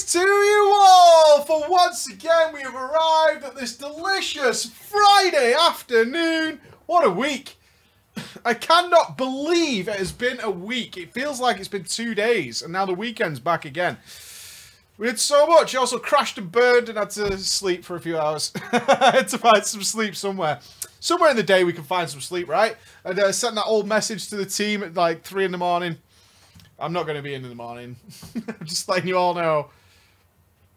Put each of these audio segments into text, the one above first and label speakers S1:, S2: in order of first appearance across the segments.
S1: Cheers to you all, for once again we have arrived at this delicious Friday afternoon. What a week. I cannot believe it has been a week. It feels like it's been 2 days and now the weekend's back again. We did so much. I also crashed and burned and had to sleep for a few hours. I had to find some sleep somewhere. Somewhere in the day we can find some sleep, right? And I sent that old message to the team at like 3 in the morning. I'm not going to be in the morning. I'm just letting you all know.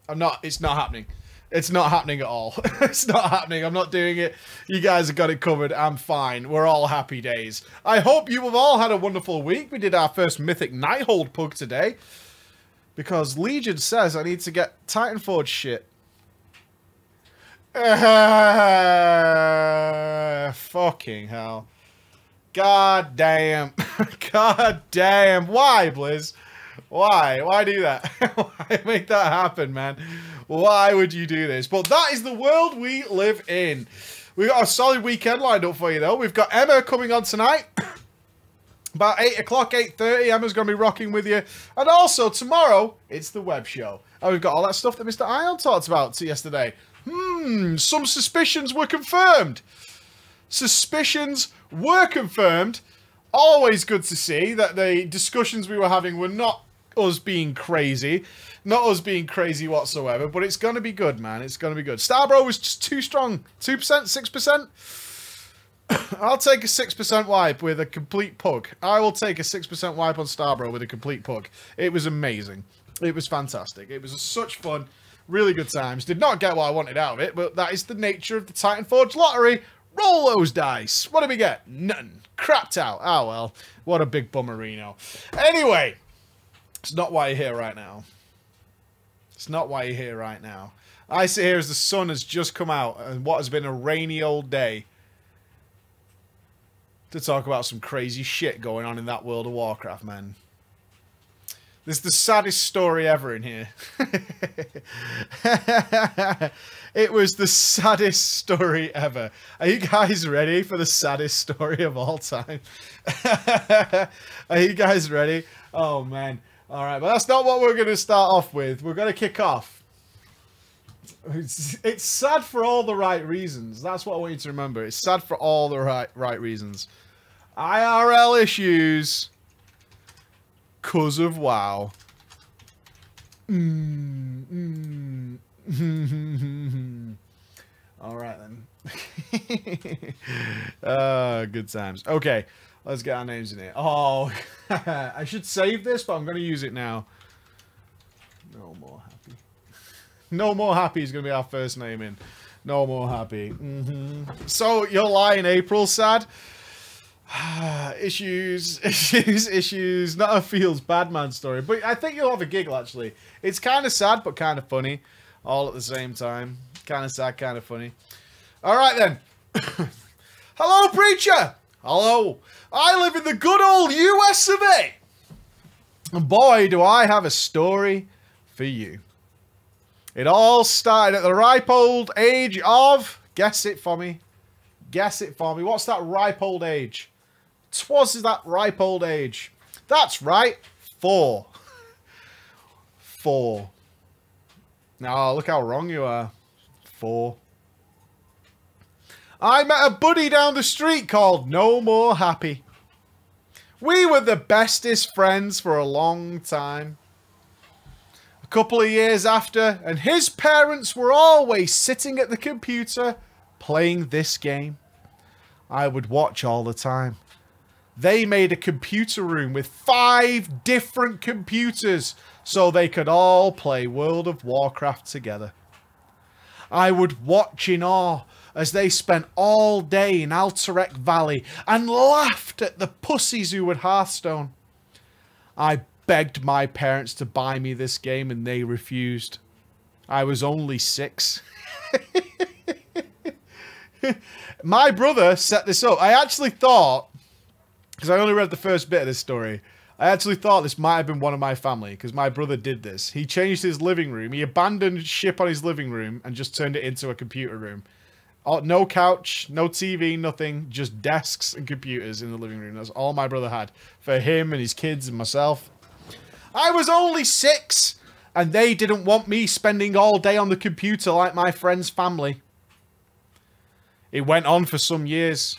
S1: I'm not. It's not happening. It's not happening at all. It's not happening. I'm not doing it. You guys have got it covered. I'm fine. We're all happy days. I hope you have all had a wonderful week. We did our first Mythic Nighthold pug today. Because Legion says I need to get Titanforge shit. Fucking hell. God damn. God damn. Why, Blizz? Why? Why do that? Why make that happen, man? Why would you do this? But that is the world we live in. We've got a solid weekend lined up for you, though. We've got Emma coming on tonight. About 8 o'clock, 8:30, Emma's going to be rocking with you. And also, tomorrow, it's the web show. And we've got all that stuff that Mr. Ion talked about yesterday. Some suspicions were confirmed. Suspicions were confirmed. Always good to see that the discussions we were having were not us being crazy. Not us being crazy whatsoever. But it's going to be good, man. It's going to be good. Starbro was just too strong. 2%? 6%? I'll take a 6% wipe with a complete pug. I will take a 6% wipe on Starbro with a complete pug. It was amazing. It was fantastic. It was such fun. Really good times. Did not get what I wanted out of it, but that is the nature of the Titanforge lottery. Roll those dice. What do we get? Nothing. Crapped out. Oh, well. What a big bummerino. Anyway, it's not why you're here right now. It's not why you're here right now. I sit here as the sun has just come out and what has been a rainy old day to talk about some crazy shit going on in that World of Warcraft, man. This is the saddest story ever in here. It was the saddest story ever. Are you guys ready for the saddest story of all time? Are you guys ready? Oh, man. All right, but that's not what we're going to start off with. We're going to kick off. It's sad for all the right reasons. That's what I want you to remember. It's sad for all the right reasons. IRL issues. 'Cause of WoW. Alright then. Good times. Okay, let's get our names in here. Oh, I should save this, but I'm going to use it now. No More Happy. No More Happy is going to be our first name in. No More Happy. So, you're lying, April, sad? Issues. Not a feels bad man story, but I think you'll have a giggle actually. It's kind of sad but kind of funny all at the same time. Kind of sad, kind of funny. All right then. Hello, preacher. Hello. I live in the good old US of A. And boy, do I have a story for you. It all started at the ripe old age of, guess it for me. Guess it for me. What's that ripe old age? 'Twas that ripe old age. That's right. 4. 4. Now, look how wrong you are. 4. I met a buddy down the street called No More Happy. We were the bestest friends for a long time. A couple of years after, and his parents were always sitting at the computer playing this game. I would watch all the time. They made a computer room with 5 different computers so they could all play World of Warcraft together. I would watch in awe as they spent all day in Alterac Valley and laughed at the pussies who would Hearthstone. I begged my parents to buy me this game and they refused. I was only 6. My brother set this up. I actually thought, because I only read the first bit of this story, I actually thought this might have been one of my family, because my brother did this. He changed his living room. He abandoned ship on his living room and just turned it into a computer room. No couch, no TV, nothing. Just desks and computers in the living room. That's all my brother had for him and his kids and myself. I was only 6, And they didn't want me spending all day on the computer like my friend's family. It went on for some years.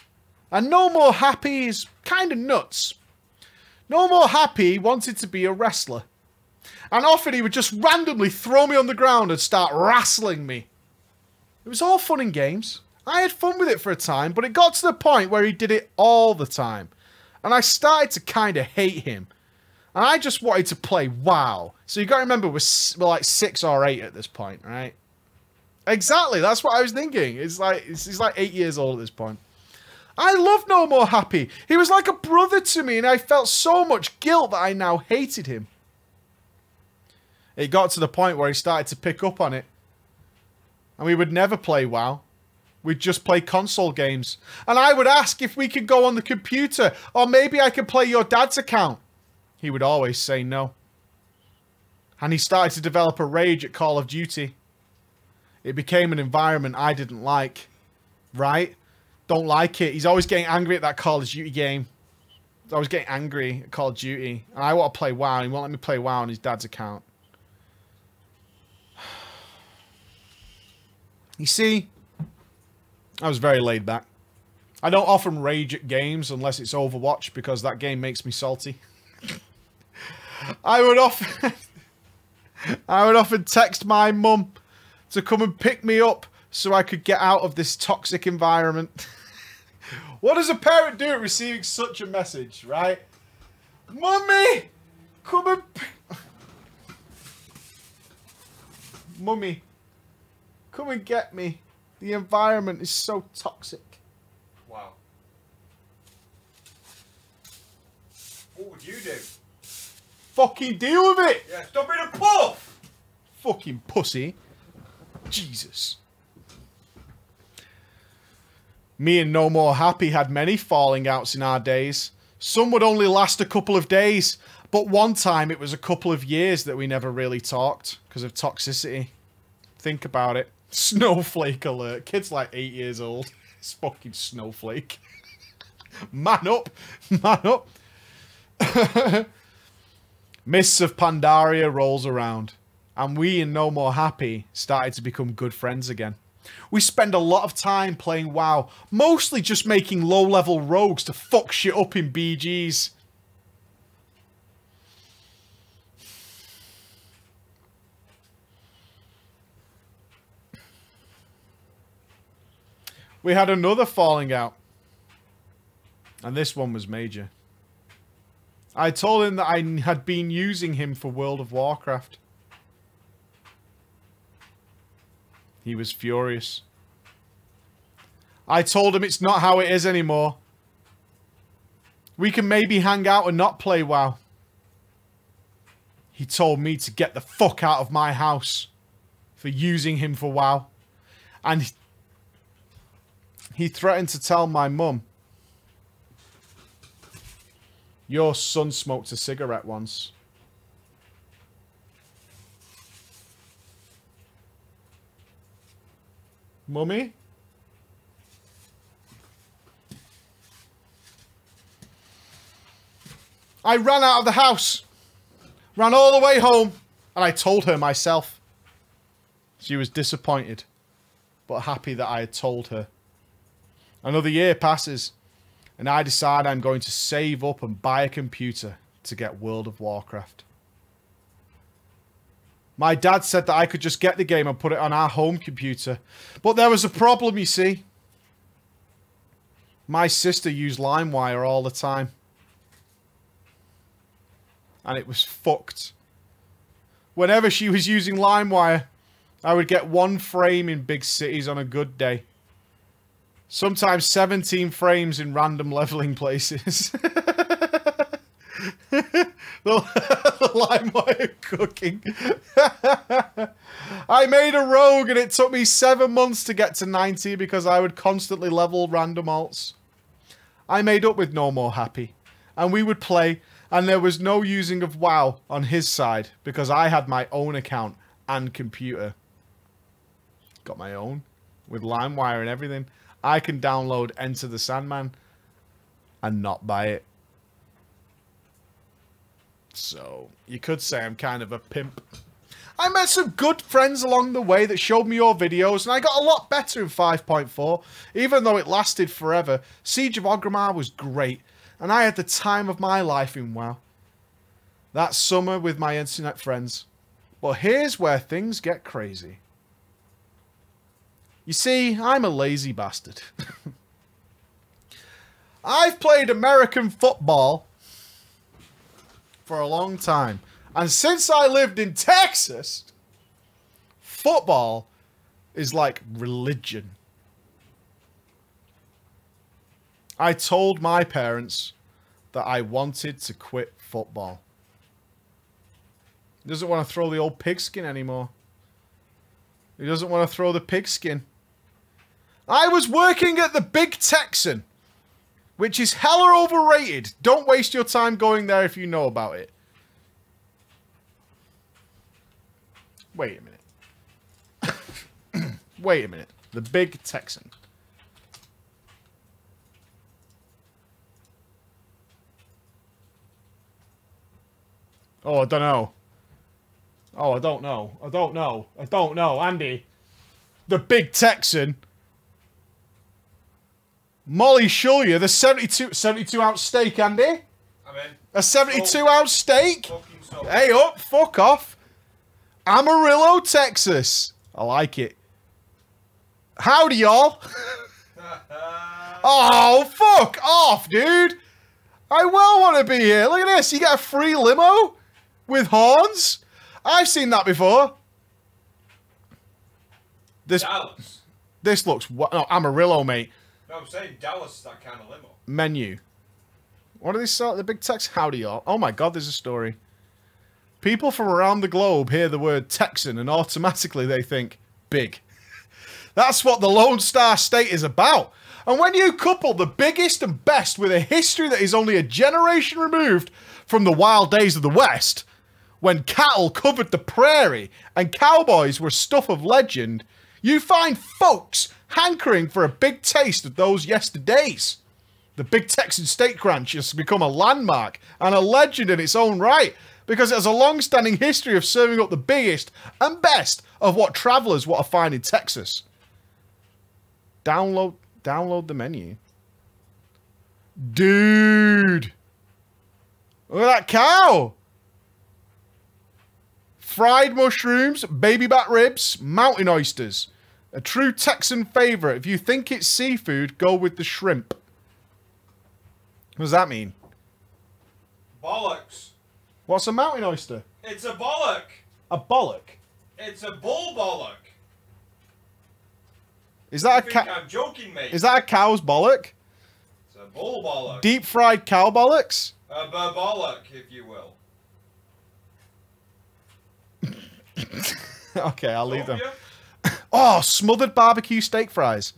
S1: And No More Happy is kind of nuts. No More Happy wanted to be a wrestler. And often he would just randomly throw me on the ground and start wrestling me. It was all fun and games. I had fun with it for a time, but it got to the point where he did it all the time. And I started to kind of hate him. And I just wanted to play WoW. So you got to remember, we're like 6 or 8 at this point, right? Exactly, that's what I was thinking. He's like 8 years old at this point. I love No More Happy. He was like a brother to me, and I felt so much guilt that I now hated him. It got to the point where he started to pick up on it. And we would never play WoW. We'd just play console games. And I would ask if we could go on the computer, or maybe I could play your dad's account. He would always say no. And he started to develop a rage at Call of Duty. It became an environment I didn't like. Right? Don't like it. He's always getting angry at that Call of Duty game. He's always getting angry at Call of Duty. And I want to play WoW, and he won't let me play WoW on his dad's account. You see, I was very laid back. I don't often rage at games unless it's Overwatch, because that game makes me salty. I would often text my mum to come and pick me up so I could get out of this toxic environment. What does a parent do at receiving such a message, right? Mummy, come and Mummy, come and get me. The environment is so toxic.
S2: Wow. What would you do?
S1: Fucking deal with it!
S2: Yeah, stop being a puff!
S1: Fucking pussy. Jesus. Me and No More Happy had many falling outs in our days. Some would only last a couple of days, but one time it was a couple of years that we never really talked because of toxicity. Think about it. Snowflake alert. Kid's like 8 years old. It's fucking snowflake. Man up. Man up. Mists of Pandaria rolls around, and we and No More Happy started to become good friends again. We spend a lot of time playing WoW, mostly just making low-level rogues to fuck shit up in BGs. We had another falling out, and this one was major. I told him that I had been using him for World of Warcraft. He was furious. I told him it's not how it is anymore. We can maybe hang out and not play WoW. He told me to get the fuck out of my house for using him for WoW. And he threatened to tell my mum. Your son smoked a cigarette once. Mummy? I ran out of the house. Ran all the way home. And I told her myself. She was disappointed, but happy that I had told her. Another year passes. And I decide I'm going to save up and buy a computer to get World of Warcraft. My dad said that I could just get the game and put it on our home computer. But there was a problem, you see. My sister used LimeWire all the time. And it was fucked. Whenever she was using LimeWire, I would get 1 frame in big cities on a good day. Sometimes 17 frames in random leveling places. the LimeWire cooking. I made a rogue and it took me 7 months to get to 90 because I would constantly level random alts. I made up with No More Happy and we would play, and there was no using of WoW on his side because I had my own account and computer. Got my own with LimeWire and everything. I can download Enter the Sandman and not buy it. So, you could say I'm kind of a pimp. I met some good friends along the way that showed me your videos, and I got a lot better in 5.4, even though it lasted forever. Siege of Orgrimmar was great, and I had the time of my life in WoW. That summer with my internet friends. But here's where things get crazy. You see, I'm a lazy bastard. I've played American football for a long time. And since I lived in Texas, football is like religion. I told my parents that I wanted to quit football. He doesn't want to throw the old pigskin anymore. He doesn't want to throw the pigskin. I was working at the Big Texan, which is hella overrated. Don't waste your time going there if you know about it. Wait a minute. Wait a minute. The Big Texan. Oh, I don't know. Oh, I don't know. I don't know. I don't know. Andy. The Big Texan. Molly Shullier, the 72-ounce steak, Andy.
S2: I'm in.
S1: A 72-ounce steak?
S2: Fucking so.
S1: Hey up, fuck off. Amarillo, Texas. I like it. Howdy, y'all. Oh, fuck off, dude. I well want to be here. Look at this. You get a free limo with horns. I've seen that before.
S2: Dallas.
S1: This looks... No, Amarillo, mate.
S2: No, I'm saying Dallas is that kind of limo.
S1: Menu. What do they sell at the Big Tex? Howdy, y'all. Oh my god, there's a story. People from around the globe hear the word Texan and automatically they think big. That's what the Lone Star State is about. And when you couple the biggest and best with a history that is only a generation removed from the wild days of the West, when cattle covered the prairie and cowboys were stuff of legend, you find folks hankering for a big taste of those yesterdays. The Big Texan Steak Ranch has become a landmark and a legend in its own right because it has a long-standing history of serving up the biggest and best of what travellers want to find in Texas. Download the menu. Dude! Look at that cow! Fried mushrooms, baby back ribs, mountain oysters. A true Texan favourite. If you think it's seafood, go with the shrimp. What does that mean?
S2: Bollocks.
S1: What's a mountain oyster?
S2: It's a bollock.
S1: A bollock?
S2: It's a bull bollock.
S1: Is that
S2: I'm joking, mate.
S1: Is that a cow's bollock?
S2: It's a bull bollock.
S1: Deep fried cow bollocks?
S2: A bollock, if you will.
S1: Okay, I'll leave them.
S2: Sophia?
S1: Oh, smothered barbecue steak fries.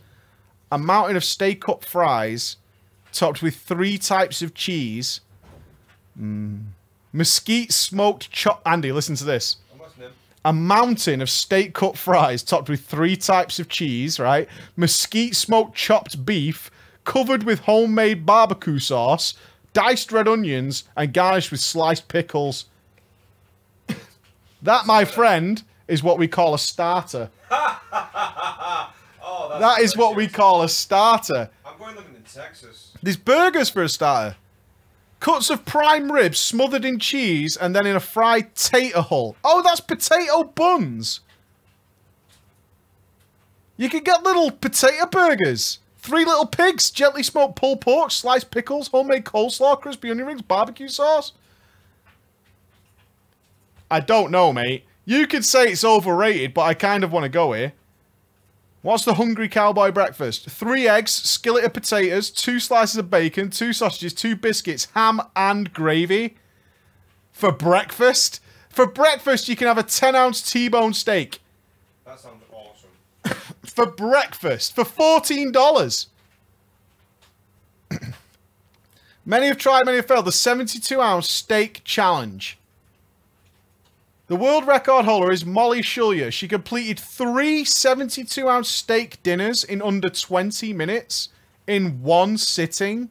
S1: A mountain of steak up fries topped with 3 types of cheese. Mesquite smoked chop. Andy, listen to this.
S2: I'm listening.
S1: A mountain of steak cut fries topped with 3 types of cheese, right? Mesquite smoked chopped beef covered with homemade barbecue sauce, diced red onions, and garnished with sliced pickles. That, my friend, is what we call a starter.
S2: Oh,
S1: That is what we call a starter.
S2: I'm going living in Texas.
S1: There's burgers for a starter. Cuts of prime ribs smothered in cheese and then in a fried tater hull. Oh, that's potato buns. You can get little potato burgers. 3 little pigs, gently smoked pulled pork, sliced pickles, homemade coleslaw, crispy onion rings, barbecue sauce. I don't know, mate. You could say it's overrated, but I kind of want to go here. What's the hungry cowboy breakfast? 3 eggs, skillet of potatoes, 2 slices of bacon, 2 sausages, 2 biscuits, ham and gravy. For breakfast? For breakfast, you can have a 10-ounce T-bone steak.
S2: That sounds awesome.
S1: For breakfast. For $14. Many have tried, many have failed. The 72-ounce steak challenge. The world record holder is Molly Shullier. She completed 3 72-ounce steak dinners in under 20 minutes in one sitting.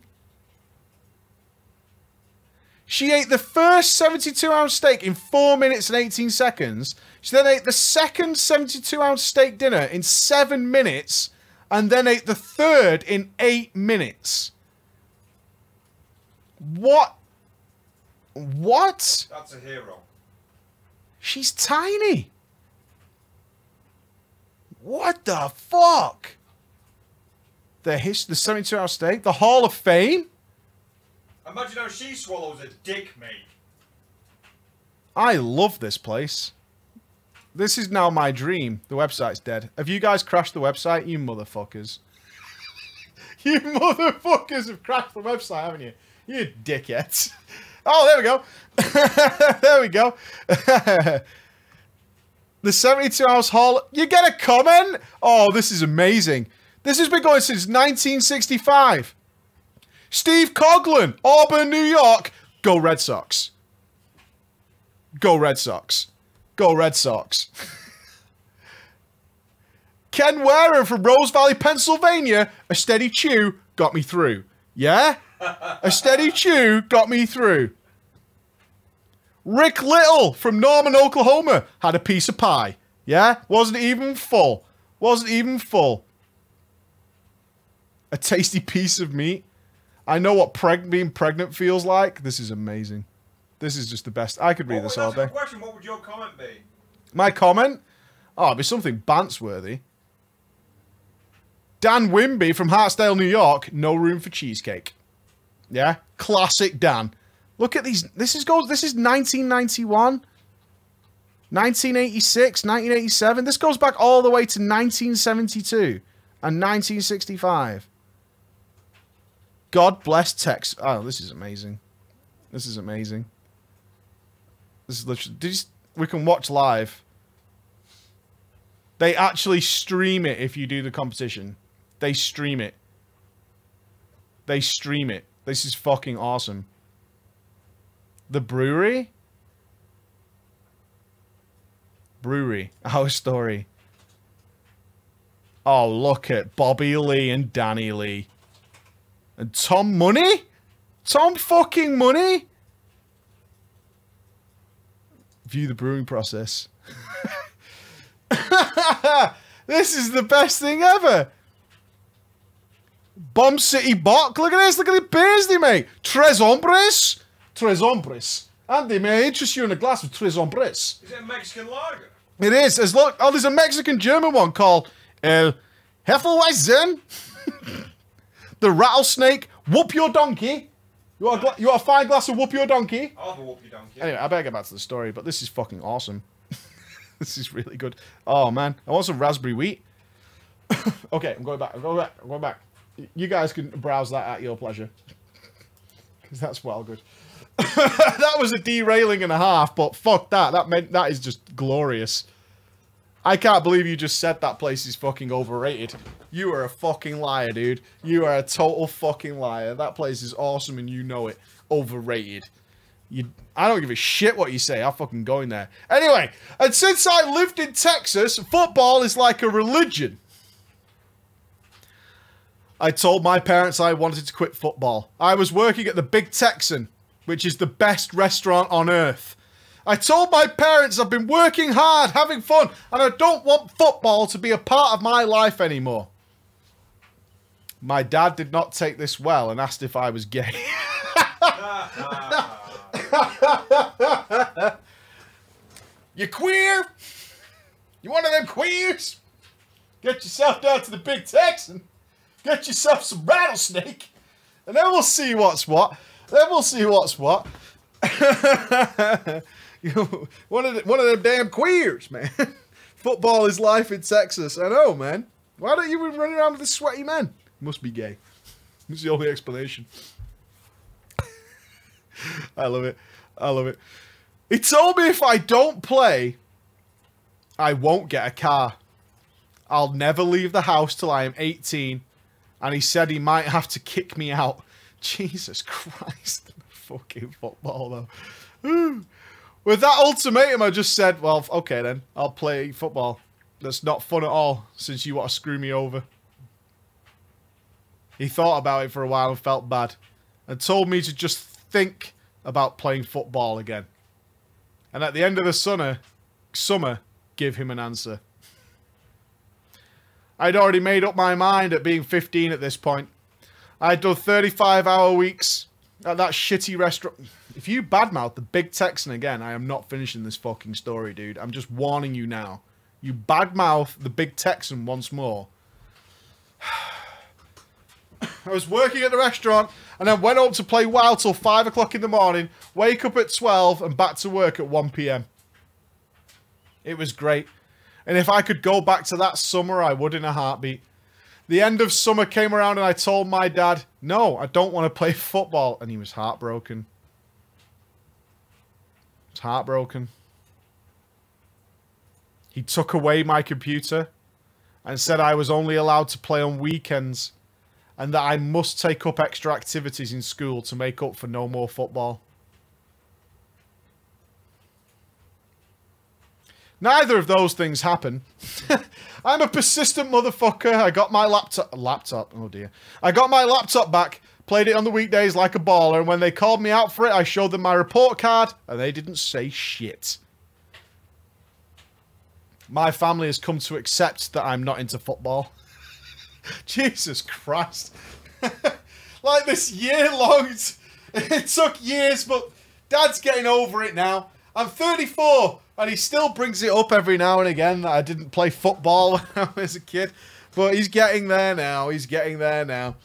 S1: She ate the first 72-ounce steak in 4 minutes and 18 seconds. She then ate the second 72-ounce steak dinner in 7 minutes. And then ate the third in 8 minutes. What? What?
S2: That's a hero.
S1: She's tiny. What the fuck? The 72-ounce steak? The Hall of Fame?
S2: Imagine how she swallows a dick, mate.
S1: I love this place. This is now my dream. The website's dead. Have you guys crashed the website? You motherfuckers. You motherfuckers have crashed the website, haven't you? You dickheads. Oh, there we go. There we go. The 72-ounce Hall. You get a comment? Oh, this is amazing. This has been going since 1965. Steve Coughlin, Auburn, New York. Go Red Sox. Go Red Sox. Go Red Sox. Ken Warer from Rose Valley, Pennsylvania. A steady chew got me through. Yeah? A steady chew got me through. Rick Little from Norman, Oklahoma. Had a piece of pie. Yeah? Wasn't even full. Wasn't even full. A tasty piece of meat. I know what being pregnant feels like. This is amazing. This is just the best. I could read this all day.
S2: Question. What would your comment be?
S1: My comment? Oh, it'd be something Bants-worthy. Dan Wimby from Hartsdale, New York. No room for cheesecake. Yeah? Classic Dan. Look at these. This is 1991. 1986, 1987. This goes back all the way to 1972 and 1965. God bless Texas. Oh, this is amazing. This is amazing. This is literally... we can watch live. They actually stream it if you do the competition. They stream it. They stream it. This is fucking awesome. The brewery? Brewery. Our story. Oh, look at Bobby Lee and Danny Lee. And Tom Money? Tom fucking Money? View the brewing process. This is the best thing ever. Bomb City Bock. Look at this. Look at the beers they make. Tres Hombres. Tres Hombres. Andy, may I interest you in a glass of Tres Hombres?
S2: Is it a Mexican lager?
S1: It is. There's a Mexican-German one called El Hefeweizen. The Rattlesnake. Whoop Your Donkey. You want a fine glass of Whoop Your Donkey?
S2: I'll have a Whoop Your Donkey.
S1: Anyway, I better get back to the story, but this is fucking awesome. This is really good. Oh, man. I want some raspberry wheat. Okay, I'm going back. I'm going back. You guys can browse that at your pleasure. Because that's well good. That was a derailing and a half, but fuck that. That is just glorious. I can't believe you just said that place is fucking overrated. You are a fucking liar, dude. You are a total fucking liar. That place is awesome and you know it. Overrated. I don't give a shit what you say. I'm fucking going there. Anyway, and since I lived in Texas, football is like a religion. I told my parents I wanted to quit football. I was working at the Big Texan, which is the best restaurant on earth. I told my parents I've been working hard, having fun, and I don't want football to be a part of my life anymore. My dad did not take this well and asked if I was gay. You queer? You one of them queers? Get yourself down to the Big Texan. Get yourself some rattlesnake. And then we'll see what's what. Then we'll see what's what. One of them damn queers, man. Football is life in Texas. I know, man. Why don't you run around with a sweaty man? Must be gay. That's the only explanation. I love it. I love it. He told me if I don't play, I won't get a car. I'll never leave the house till I am 18. And he said he might have to kick me out. Jesus Christ. Fucking football, though. With that ultimatum, I just said, well, okay then. I'll play football. That's not fun at all, since you want to screw me over. He thought about it for a while and felt bad. And told me to just think about playing football again. And at the end of the summer, give him an answer. I'd already made up my mind at being 15 at this point. I'd done 35-hour weeks at that shitty restaurant. If you badmouth the Big Texan again, I am not finishing this fucking story, dude. I'm just warning you now. You badmouth the Big Texan once more. I was working at the restaurant and then went up to play WoW till 5 o'clock in the morning, wake up at 12 and back to work at 1 p.m. It was great. And if I could go back to that summer, I would in a heartbeat. The end of summer came around and I told my dad, no, I don't want to play football. And he was heartbroken. He was heartbroken. He took away my computer and said I was only allowed to play on weekends and that I must take up extra activities in school to make up for no more football. Neither of those things happen. I'm a persistent motherfucker. I got my laptop. Oh dear. I got my laptop back, played it on the weekdays like a baller, and when they called me out for it, I showed them my report card, and they didn't say shit. My family has come to accept that I'm not into football. Jesus Christ. Like this year-long... It took years, but Dad's getting over it now. I'm 34, and he still brings it up every now and again that I didn't play football when I was a kid. But he's getting there now. He's getting there now.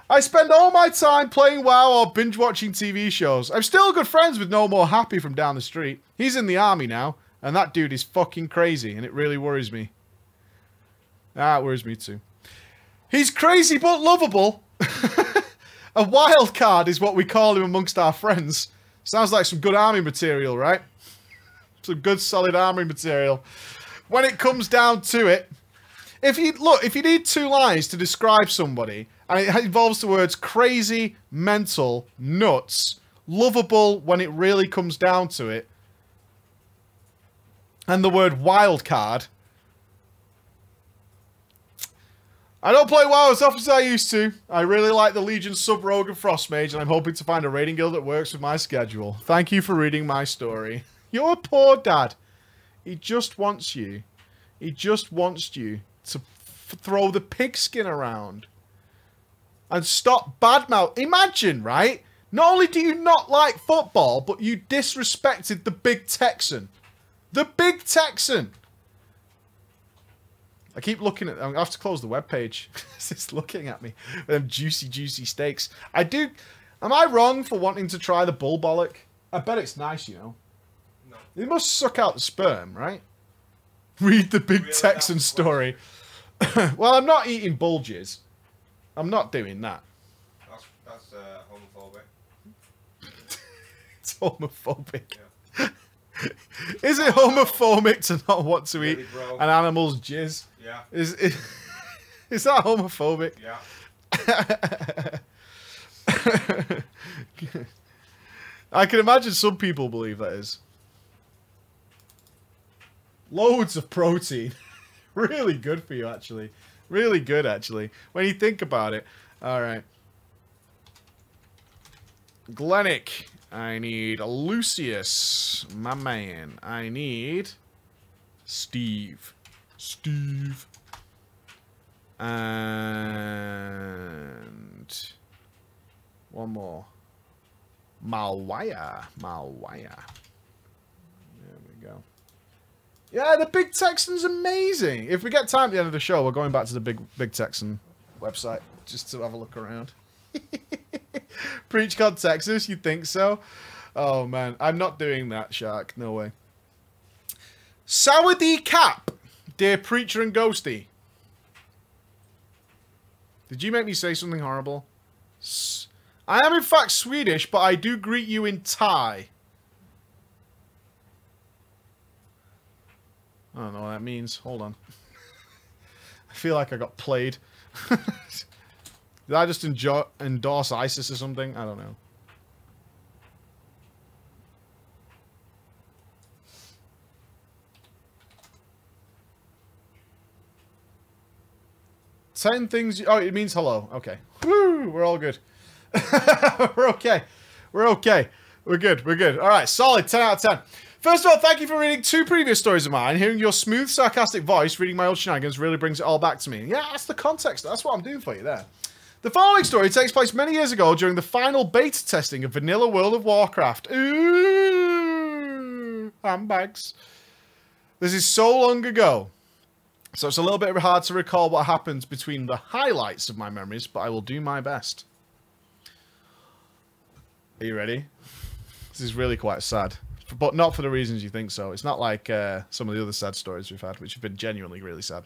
S1: I spend all my time playing WoW or binge-watching TV shows. I'm still good friends with No More Happy from down the street. He's in the army now, and that dude is fucking crazy, and it really worries me. Ah, it worries me too. He's crazy but lovable. A wild card is what we call him amongst our friends. Sounds like some good army material, right? Some good solid army material. When it comes down to it, if you need 2 lines to describe somebody, and it involves the words crazy, mental, nuts, lovable when it really comes down to it, and the word wild card, I don't play WoW as often as I used to. I really like the Legion Sub-Rogue and Frostmage, and I'm hoping to find a raiding guild that works with my schedule. Thank you for reading my story. Your poor dad. He just wants you. He just wants you to throw the pigskin around. And stop badmouth. Imagine, right? Not only do you not like football, but you disrespected the Big Texan. The Big Texan. I keep looking at... I have to close the webpage. It's looking at me. With them juicy, juicy steaks. I do... Am I wrong for wanting to try the bull bollock? I bet it's nice, you know. No. It must suck out the sperm, right? Read the Big Texan story. Well, I'm not eating bulges. I'm not doing that.
S2: That's homophobic.
S1: It's homophobic. Yeah. Is it homophobic to not want to eat an animal's jizz?
S2: Yeah.
S1: Is that homophobic?
S2: Yeah.
S1: I can imagine some people believe that is. Loads of protein. Really good for you, actually. Really good, actually. When you think about it. Alright. Glennick. I need Lucius. My man. I need Steve. Steve. And one more. Malwaya. Malwaya. There we go. Yeah, the Big Texan's amazing. If we get time at the end of the show, we're going back to the Big Texan website just to have a look around. PreachCon Texas, you think so? Oh man, I'm not doing that, Shark. No way. Sourdy Cap, dear Preacher and Ghosty. Did you make me say something horrible? I am in fact Swedish, but I do greet you in Thai. I don't know what that means. Hold on. I feel like I got played. Did I just endorse ISIS or something? I don't know. Ten things... Oh, it means hello. Okay. Woo! We're all good. We're okay. We're okay. We're good. We're good. All right. Solid. 10 out of 10. First of all, thank you for reading 2 previous stories of mine. Hearing your smooth, sarcastic voice, reading my old shenanigans really brings it all back to me. Yeah, that's the context. That's what I'm doing for you there. The following story takes place many years ago during the final beta testing of Vanilla World of Warcraft. Ooh, handbags. This is so long ago, so it's a little bit hard to recall what happened between the highlights of my memories, but I will do my best. Are you ready? This is really quite sad, but not for the reasons you think so. It's not like some of the other sad stories we've had, which have been genuinely really sad.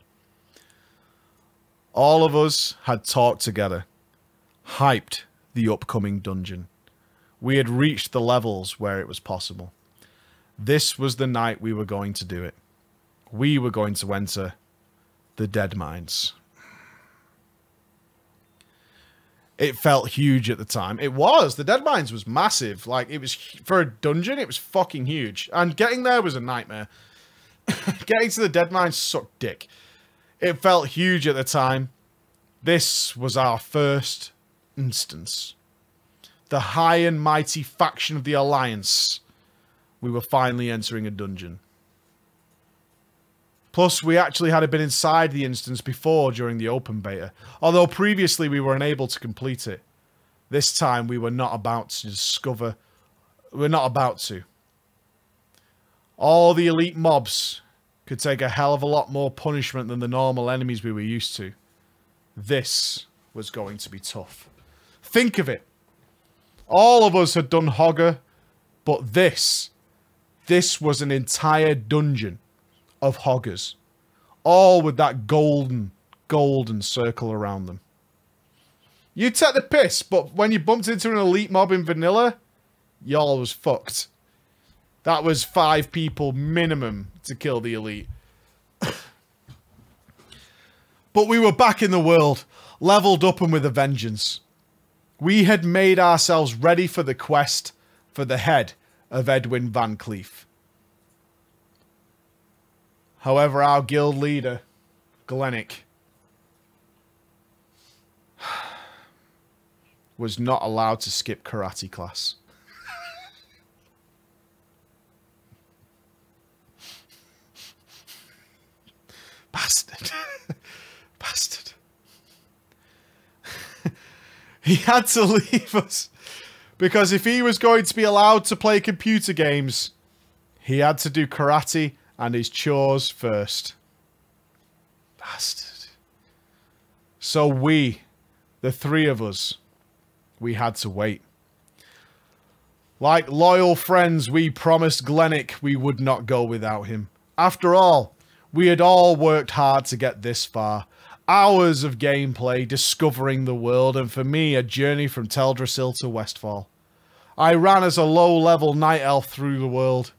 S1: All of us had talked together, hyped the upcoming dungeon. We had reached the levels where it was possible. This was the night we were going to do it. We were going to enter the Deadmines. It felt huge at the time. It was. The Deadmines was massive. Like, it was, for a dungeon, it was fucking huge. And getting there was a nightmare. Getting to the Deadmines sucked dick. It felt huge at the time. This was our first instance. The high and mighty faction of the Alliance. We were finally entering a dungeon. Plus, we actually had been inside the instance before during the open beta. Although previously we were unable to complete it. This time we were not about to discover... We're not about to. All the elite mobs could take a hell of a lot more punishment than the normal enemies we were used to. This was going to be tough. Think of it. All of us had done Hogger, but this was an entire dungeon of Hoggers. All with that golden circle around them. You take the piss, but when you bumped into an elite mob in vanilla, y'all was fucked. That was 5 people minimum to kill the elite. But we were back in the world, leveled up and with a vengeance. We had made ourselves ready for the quest for the head of Edwin Van Cleef. However, our guild leader, Glennick, was not allowed to skip karate class. Bastard. Bastard. He had to leave us. Because if he was going to be allowed to play computer games, he had to do karate and his chores first. Bastard. So we, the 3 of us, we had to wait. Like loyal friends, we promised Glennick we would not go without him. After all, we had all worked hard to get this far. Hours of gameplay, discovering the world, and for me, a journey from Teldrassil to Westfall. I ran as a low-level night elf through the world,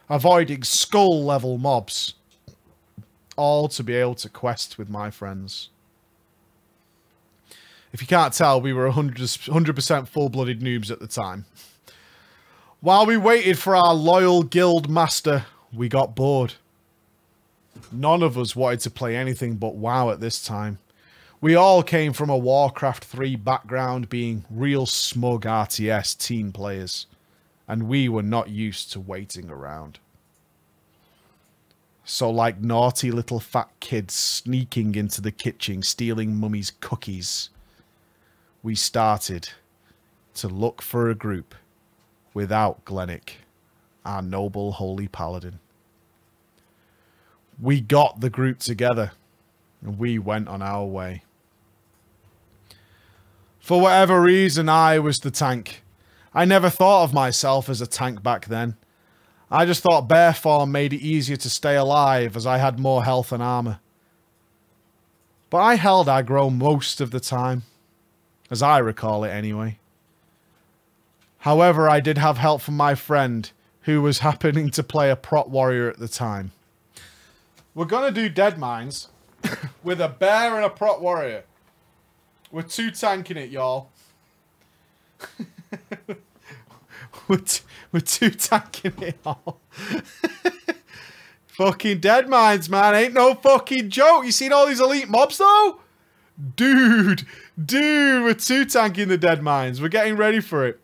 S1: avoiding skull-level mobs. All to be able to quest with my friends. If you can't tell, we were 100% full-blooded noobs at the time. While we waited for our loyal guild master, we got bored. None of us wanted to play anything but WoW at this time. We all came from a Warcraft 3 background, being real smug RTS team players. And we were not used to waiting around. So like naughty little fat kids sneaking into the kitchen, stealing Mummy's cookies, we started to look for a group without Glennick, our noble holy paladin. We got the group together, and we went on our way. For whatever reason, I was the tank. I never thought of myself as a tank back then. I just thought bear form made it easier to stay alive as I had more health and armor. But I held aggro most of the time, as I recall it anyway. However, I did have help from my friend, who was happening to play a prot warrior at the time. We're going to do Deadmines with a bear and a prot warrior. We're 2 tanking it, y'all. we're 2 tanking it, y'all. Fucking Deadmines, man. Ain't no fucking joke. You seen all these elite mobs, though? Dude, we're 2 tanking the Deadmines. We're getting ready for it.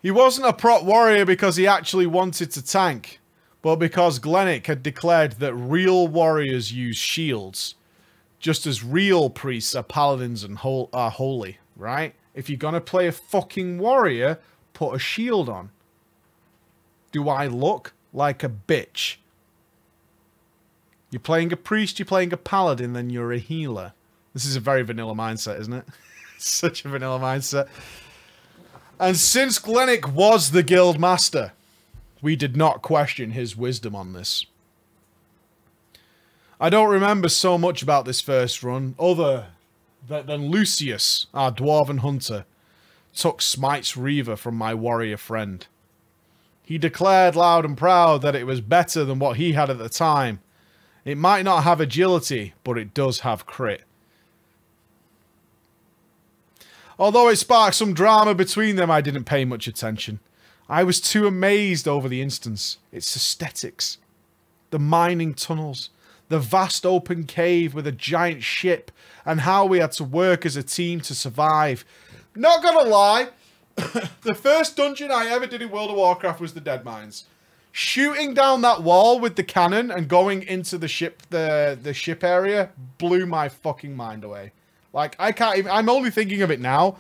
S1: He wasn't a prot warrior because he actually wanted to tank, but because Glennick had declared that real warriors use shields, just as real priests are paladins and are holy, right? If you're gonna play a fucking warrior, put a shield on. Do I look like a bitch? You're playing a priest, you're playing a paladin, then you're a healer. This is a very vanilla mindset, isn't it? Such a vanilla mindset. And since Glennick was the guild master, we did not question his wisdom on this. I don't remember so much about this first run, other than Lucius, our dwarven hunter, took Smite's Reaver from my warrior friend. He declared loud and proud that it was better than what he had at the time. It might not have agility, but it does have crit. Although it sparked some drama between them, I didn't pay much attention. I was too amazed over the instance, its aesthetics. The mining tunnels, the vast open cave with a giant ship, and how we had to work as a team to survive. Not gonna lie, the first dungeon I ever did in World of Warcraft was the Deadmines. Shooting down that wall with the cannon and going into the ship, the ship area blew my fucking mind away. Like, I can't even, I'm only thinking of it now,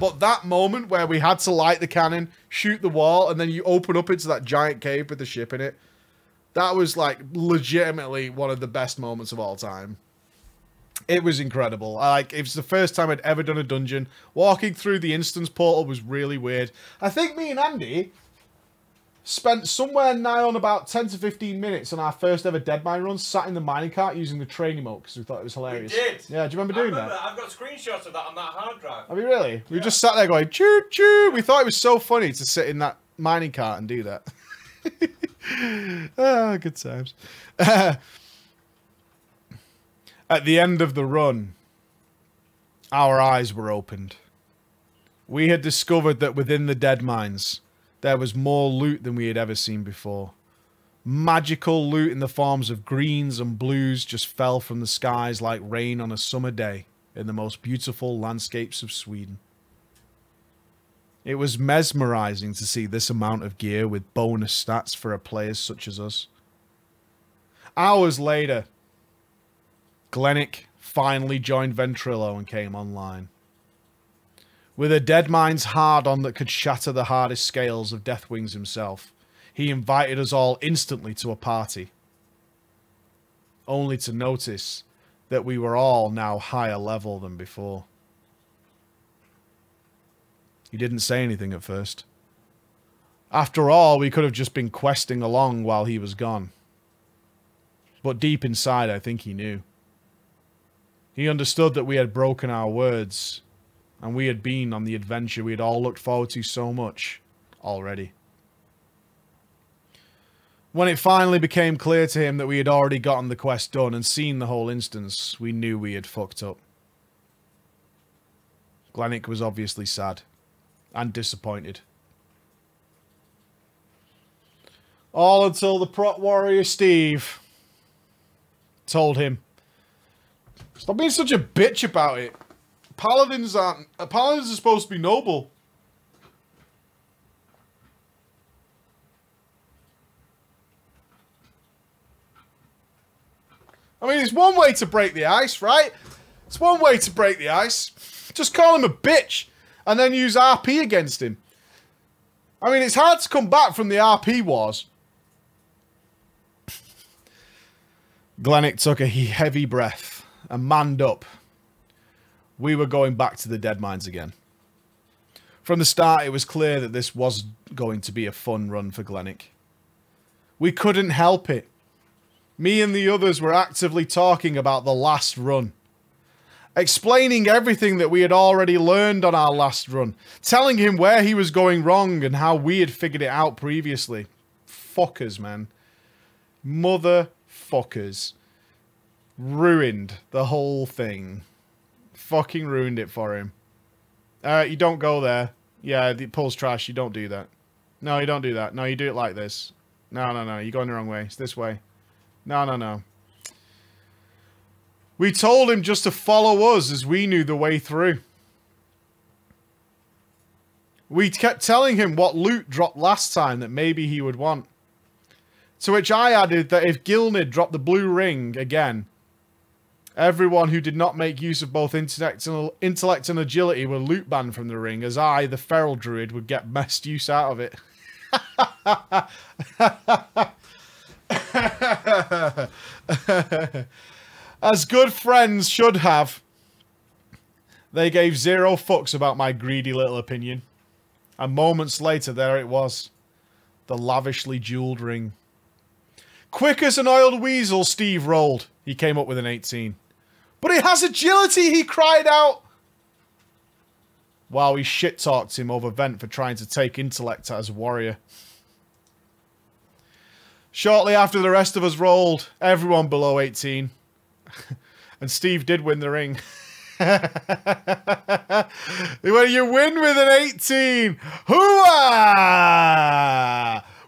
S1: but that moment where we had to light the cannon, shoot the wall, and then you open up into that giant cave with the ship in it, that was, like, legitimately one of the best moments of all time. It was incredible. Like, it was the first time I'd ever done a dungeon. Walking through the instance portal was really weird. I think me and Andy spent somewhere nigh on about 10 to 15 minutes on our first ever Deadmine run, sat in the mining cart using the train emote because we thought it was hilarious.
S2: We did.
S1: Yeah, do you remember doing that?
S2: I've got screenshots of that on that hard drive.
S1: Have you really? We just sat there going, choo choo. We thought it was so funny to sit in that mining cart and do that. Oh, good times. At the end of the run, our eyes were opened. We had discovered that within the Deadmines, there was more loot than we had ever seen before. Magical loot in the forms of greens and blues just fell from the skies like rain on a summer day in the most beautiful landscapes of Sweden. It was mesmerizing to see this amount of gear with bonus stats for a player such as us. Hours later, Glennick finally joined Ventrilo and came online. With a Deadmines hard-on that could shatter the hardest scales of Deathwings himself, he invited us all instantly to a party. Only to notice that we were all now higher level than before. He didn't say anything at first. After all, we could have just been questing along while he was gone. But deep inside, I think he knew. He understood that we had broken our words, and we had been on the adventure we had all looked forward to so much already. When it finally became clear to him that we had already gotten the quest done and seen the whole instance, we knew we had fucked up. Glennick was obviously sad and disappointed. All until the prot warrior Steve told him, "Stop being such a bitch about it. Paladins are supposed to be noble." I mean, it's one way to break the ice, right? It's one way to break the ice. Just call him a bitch and then use RP against him. I mean, it's hard to come back from the RP wars. Glennick took a heavy breath and manned up. We were going back to the Deadmines again. From the start, it was clear that this was going to be a fun run for Glennick. We couldn't help it. Me and the others were actively talking about the last run. Explaining everything that we had already learned on our last run. Telling him where he was going wrong and how we had figured it out previously. Fuckers, man. Motherfuckers. Ruined the whole thing. Fucking ruined it for him. You don't go there. Yeah, it pulls trash. You don't do that. No, you don't do that. No, you do it like this. No, no, no. You're going the wrong way. It's this way. No, no, no. We told him just to follow us as we knew the way through. We kept telling him what loot dropped last time that maybe he would want. To which I added that if Gilnid dropped the blue ring again, everyone who did not make use of both intellect and agility were loot banned from the ring, as I, the feral druid, would get best use out of it. As good friends should have, they gave zero fucks about my greedy little opinion. And moments later, there it was. The lavishly jeweled ring. Quick as an oiled weasel, Steve rolled. He came up with an 18. But it has agility, he cried out. While we shit-talked him over Vent for trying to take intellect as a warrior. Shortly after the rest of us rolled, everyone below 18. And Steve did win the ring. When you win with an 18, hooah!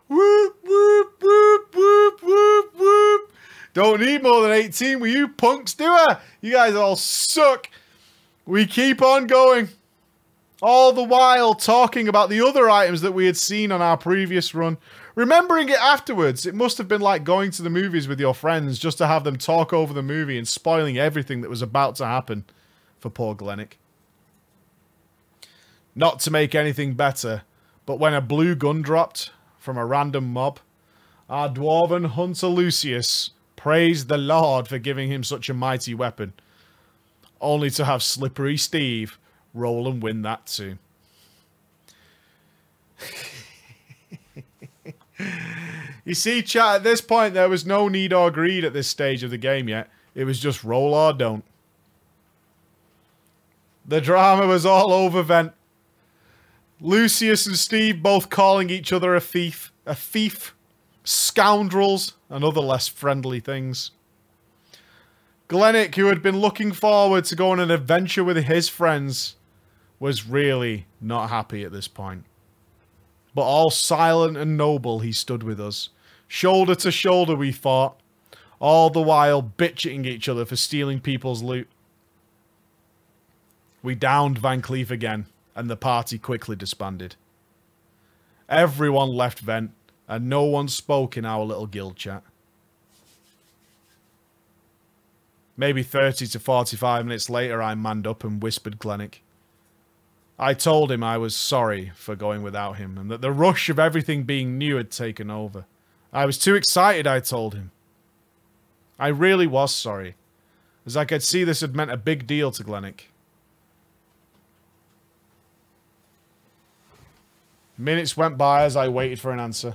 S1: Whoop, whoop, whoop, whoop, whoop, whoop. Don't need more than 18 with you punks, do I? You guys all suck. We keep on going. All the while talking about the other items that we had seen on our previous run. Remembering it afterwards, it must have been like going to the movies with your friends just to have them talk over the movie and spoiling everything that was about to happen for poor Glennick. Not to make anything better, but when a blue gun dropped from a random mob, our dwarven hunter Lucius praised the Lord for giving him such a mighty weapon, only to have Slippery Steve roll and win that too. You see, chat, at this point there was no need or greed at this stage of the game yet. It was just roll or don't. The drama was all over Vent. Lucius and Steve both calling each other a thief, scoundrels, and other less friendly things. Glennick, who had been looking forward to go on an adventure with his friends, was really not happy at this point. But all silent and noble he stood with us. Shoulder to shoulder we fought, all the while bitching each other for stealing people's loot. We downed Van Cleef again, and the party quickly disbanded. Everyone left Vent, and no one spoke in our little guild chat. Maybe 30 to 45 minutes later, I manned up and whispered Glennick. I told him I was sorry for going without him, and that the rush of everything being new had taken over. I was too excited, I told him. I really was sorry, as I could see this had meant a big deal to Glennick. Minutes went by as I waited for an answer.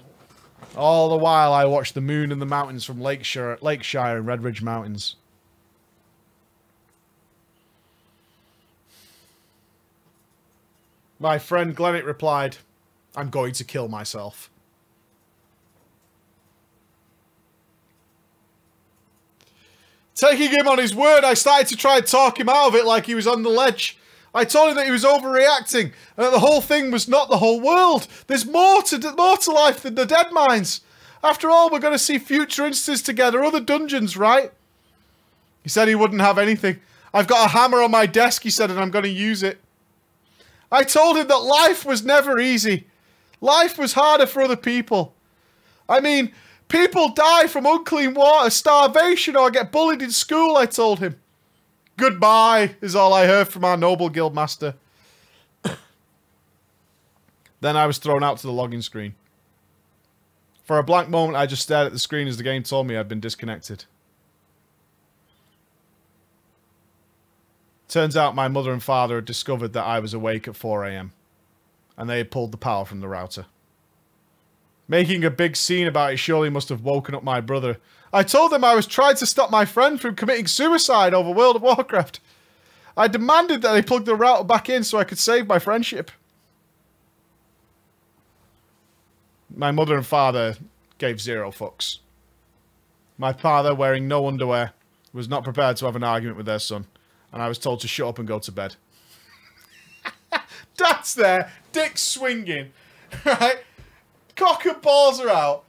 S1: All the while I watched the moon and the mountains from Lakeshire and Red Ridge Mountains. My friend Glennick replied, I'm going to kill myself. Taking him on his word, I started to try and talk him out of it like he was on the ledge. I told him that he was overreacting, and that the whole thing was not the whole world. There's more to life than the Deadmines. After all, we're going to see future instances together, other dungeons, right? He said he wouldn't have anything. I've got a hammer on my desk, he said, and I'm going to use it. I told him that life was never easy. Life was harder for other people. I mean, people die from unclean water, starvation, or get bullied in school, I told him. Goodbye, is all I heard from our noble guildmaster. Then I was thrown out to the login screen. For a blank moment, I just stared at the screen as the game told me I'd been disconnected. Turns out my mother and father had discovered that I was awake at 4 AM, and they had pulled the power from the router. Making a big scene about it surely must have woken up my brother. I told them I was trying to stop my friend from committing suicide over World of Warcraft. I demanded that they plug the router back in so I could save my friendship. My mother and father gave zero fucks. My father, wearing no underwear, was not prepared to have an argument with their son, and I was told to shut up and go to bed. Dad's there, dick swinging, right? Cock and balls are out.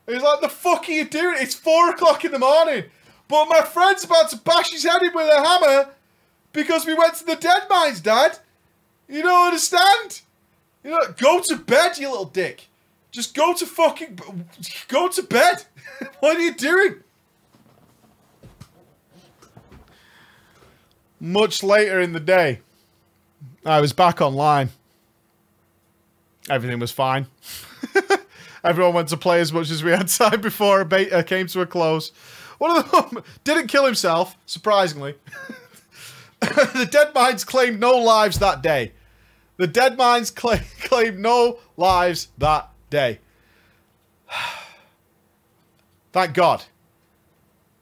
S1: He's like, the fuck are you doing? It's 4 o'clock in the morning. But my friend's about to bash his head in with a hammer because we went to the Deadmines, Dad. You don't understand. You know, go to bed, you little dick. Just go to bed. What are you doing? Much later in the day, I was back online. Everything was fine. Everyone went to play as much as we had time before a beta came to a close. One of them didn't kill himself, surprisingly. The Deadmines claimed no lives that day. The Deadmines claimed no lives that day. Thank God.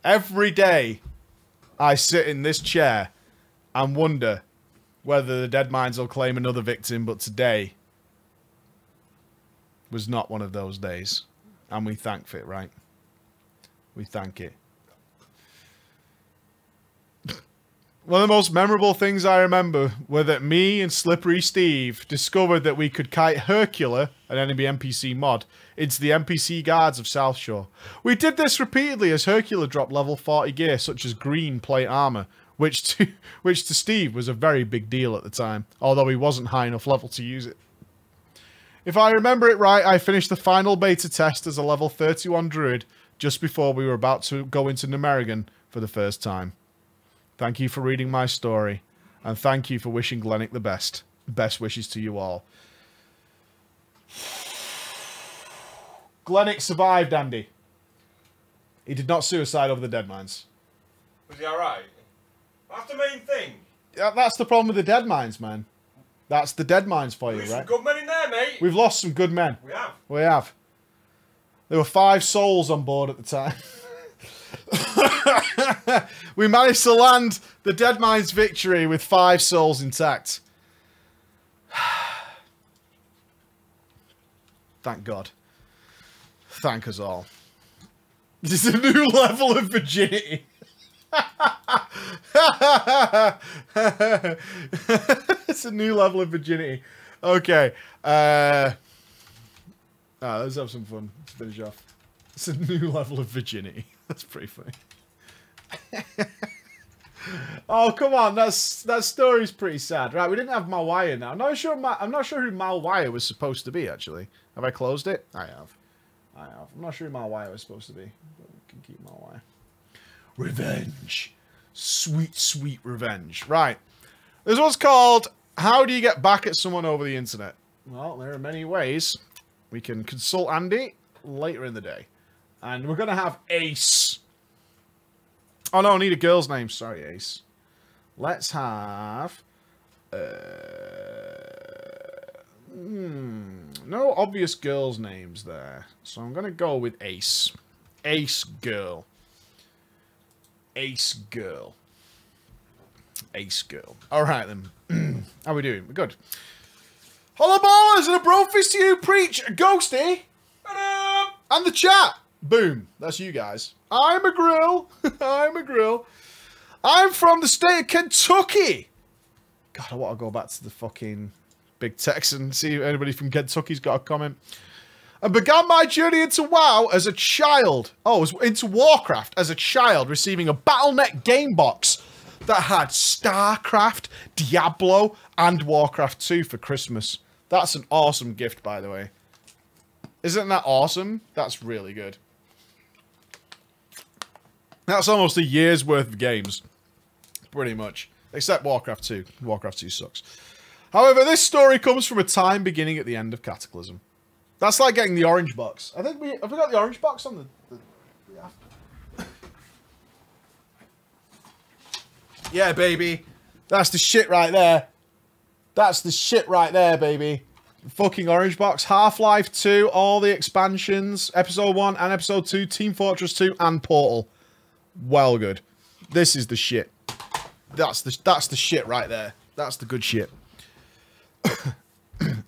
S1: Every day I sit in this chair and wonder whether the Deadmines will claim another victim, but today was not one of those days. And we thank it, right? We thank it. One of the most memorable things I remember were that me and Slippery Steve discovered that we could kite Hercula, an enemy NPC mod, into the NPC guards of South Shore. We did this repeatedly as Hercula dropped level 40 gear, such as green plate armor, which to Steve was a very big deal at the time, although he wasn't high enough level to use it. If I remember it right, I finished the final beta test as a level 31 druid just before we were about to go into Numerigan for the first time. Thank you for reading my story, and thank you for wishing Glennick the best. Best wishes to you all. Glennick survived, Andy. He did not suicide over the Deadmines.
S2: Was he alright? That's the main thing.
S1: Yeah, that's the problem with the Deadmines, man. That's the Deadmines for you, right?
S2: Some good men in there, mate.
S1: We've lost some good men.
S2: We have.
S1: We have. There were 5 souls on board at the time. We managed to land the Deadmines victory with 5 souls intact. Thank God. Thank us all. This is a new level of virginity. It's a new level of virginity. Okay. Let's have some fun. Let's finish off. It's a new level of virginity. That's pretty funny. Oh, come on. That story's pretty sad. Right, we didn't have Malwire now. I'm not sure who Malwire was supposed to be, actually. Have I closed it? I have. I'm not sure who Malwire was supposed to be. But we can keep Malwire. Revenge. Sweet, sweet revenge. Right. This one's called, How Do You Get Back at Someone Over the Internet? Well, there are many ways. We can consult Andy later in the day. And we're going to have Ace. Oh, no, I need a girl's name. Sorry, Ace. Let's have... no obvious girls' names there. So I'm going to go with Ace. Ace Girl. Ace Girl. Ace Girl. Alright then. How are we doing? We're good. Hello, ballers, and a brofist to you. Preach, Ghosty.
S2: Hello.
S1: And the chat. Boom. That's you guys. I'm a grill. I'm a grill. I'm from the state of Kentucky. God, I want to go back to the fucking big Texan. See if anybody from Kentucky's got a comment. And began my journey into WoW as a child. Oh, into Warcraft as a child, receiving a Battle.net game box that had StarCraft, Diablo, and Warcraft 2 for Christmas. That's an awesome gift, by the way. Isn't that awesome? That's really good. That's almost a year's worth of games. Pretty much. Except Warcraft 2. Warcraft 2 sucks. However, this story comes from a time beginning at the end of Cataclysm. That's like getting the orange box. I think have we got the orange box on the yeah. Yeah, baby. That's the shit right there. That's the shit right there, baby. Fucking orange box. Half-Life 2, all the expansions, Episode 1 and Episode 2, Team Fortress 2, and Portal. Well good. This is the shit. That's the shit right there. That's the good shit.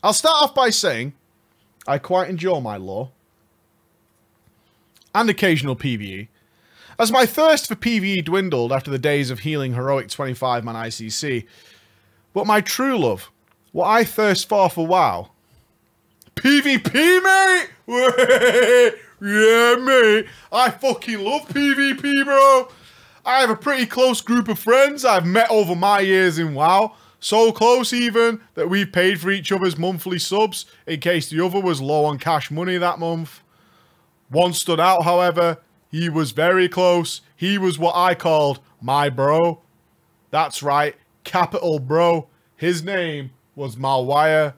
S1: I'll start off by saying I quite enjoy my lore and occasional PvE, as my thirst for PvE dwindled after the days of healing heroic 25-man ICC. But my true love, what I thirst for WoW, PvP, mate! Yeah, mate! I fucking love PvP, bro! I have a pretty close group of friends I've met over my years in WoW. So close even that we paid for each other's monthly subs in case the other was low on cash money that month. One stood out, however. He was very close. He was what I called my bro. That's right, capital bro. His name was Malwire.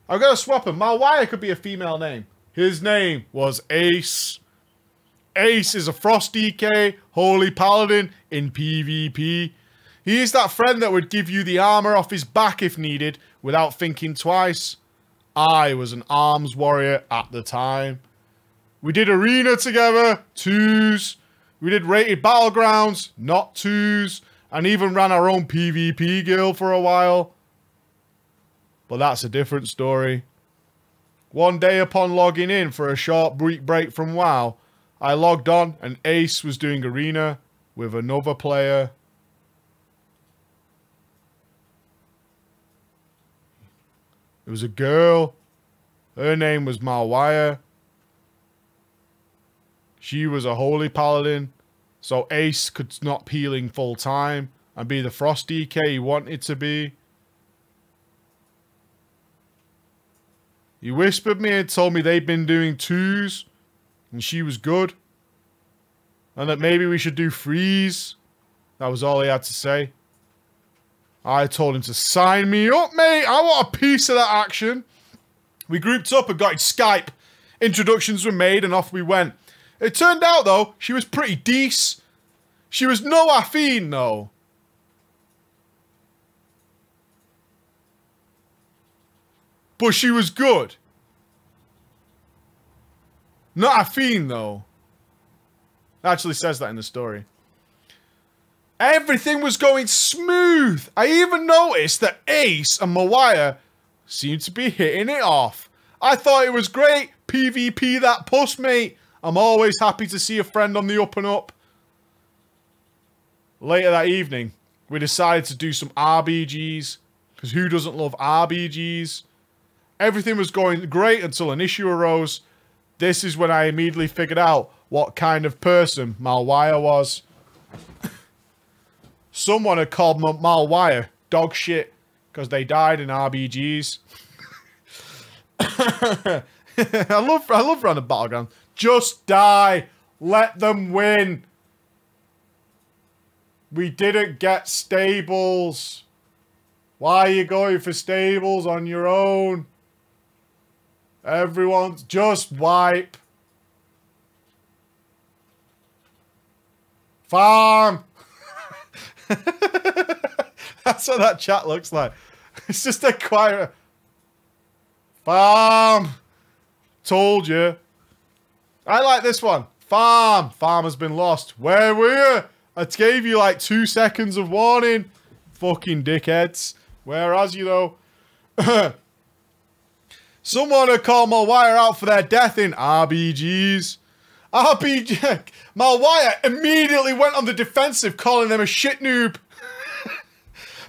S1: I'm going to swap him. Malwire could be a female name. His name was Ace. Ace is a Frost DK, Holy Paladin in PvP. He is that friend that would give you the armor off his back if needed without thinking twice. I was an arms warrior at the time. We did arena together, 2s. We did rated battlegrounds, not 2s. And even ran our own PvP guild for a while. But that's a different story. One day upon logging in for a short break from WoW, I logged on and Ace was doing arena with another player. It was a girl. Her name was Malwire. She was a Holy Paladin, so Ace could not peeling full time and be the Frost DK he wanted to be. He whispered me and told me they'd been doing 2s, and she was good. And that maybe we should do 3s. That was all he had to say. I told him to sign me up, mate. I want a piece of that action. We grouped up and got in Skype. Introductions were made and off we went. It turned out, though, she was pretty decent. She was no Affine, though. But she was good. Not Affine, though. It actually says that in the story. Everything was going smooth. I even noticed that Ace and Malwire seemed to be hitting it off. I thought it was great. PvP that puss, mate. I'm always happy to see a friend on the up and up. Later that evening, we decided to do some RBGs. Because who doesn't love RBGs? Everything was going great until an issue arose. This is when I immediately figured out what kind of person Malwire was. Someone had called Malwire dog shit because they died in RBGs. I love random battleground. Just die. Let them win. We didn't get stables. Why are you going for stables on your own? Everyone's just wipe. Farm. That's what that chat looks like. It's just a quiet. Farm. Told you. I like this one. Farm. Farm has been lost. Where were you? I gave you like 2 seconds of warning. Fucking dickheads. Where are you though? Someone had called Malwire out for their death in RBGs. Malwire immediately went on the defensive, calling them a shit noob.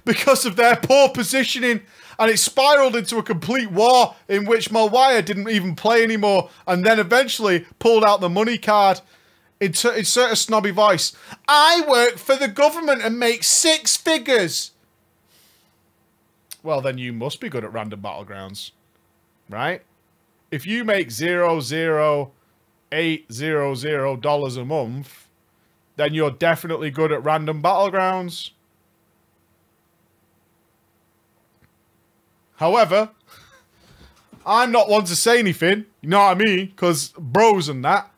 S1: Because of their poor positioning. And it spiraled into a complete war in which Malwire didn't even play anymore. And then eventually pulled out the money card. Insert a snobby voice. I work for the government and make 6 figures. Well, then you must be good at random battlegrounds. Right? If you make $0.0800 a month, then you're definitely good at random battlegrounds. However, I'm not one to say anything, you know what I mean? Because bros and that,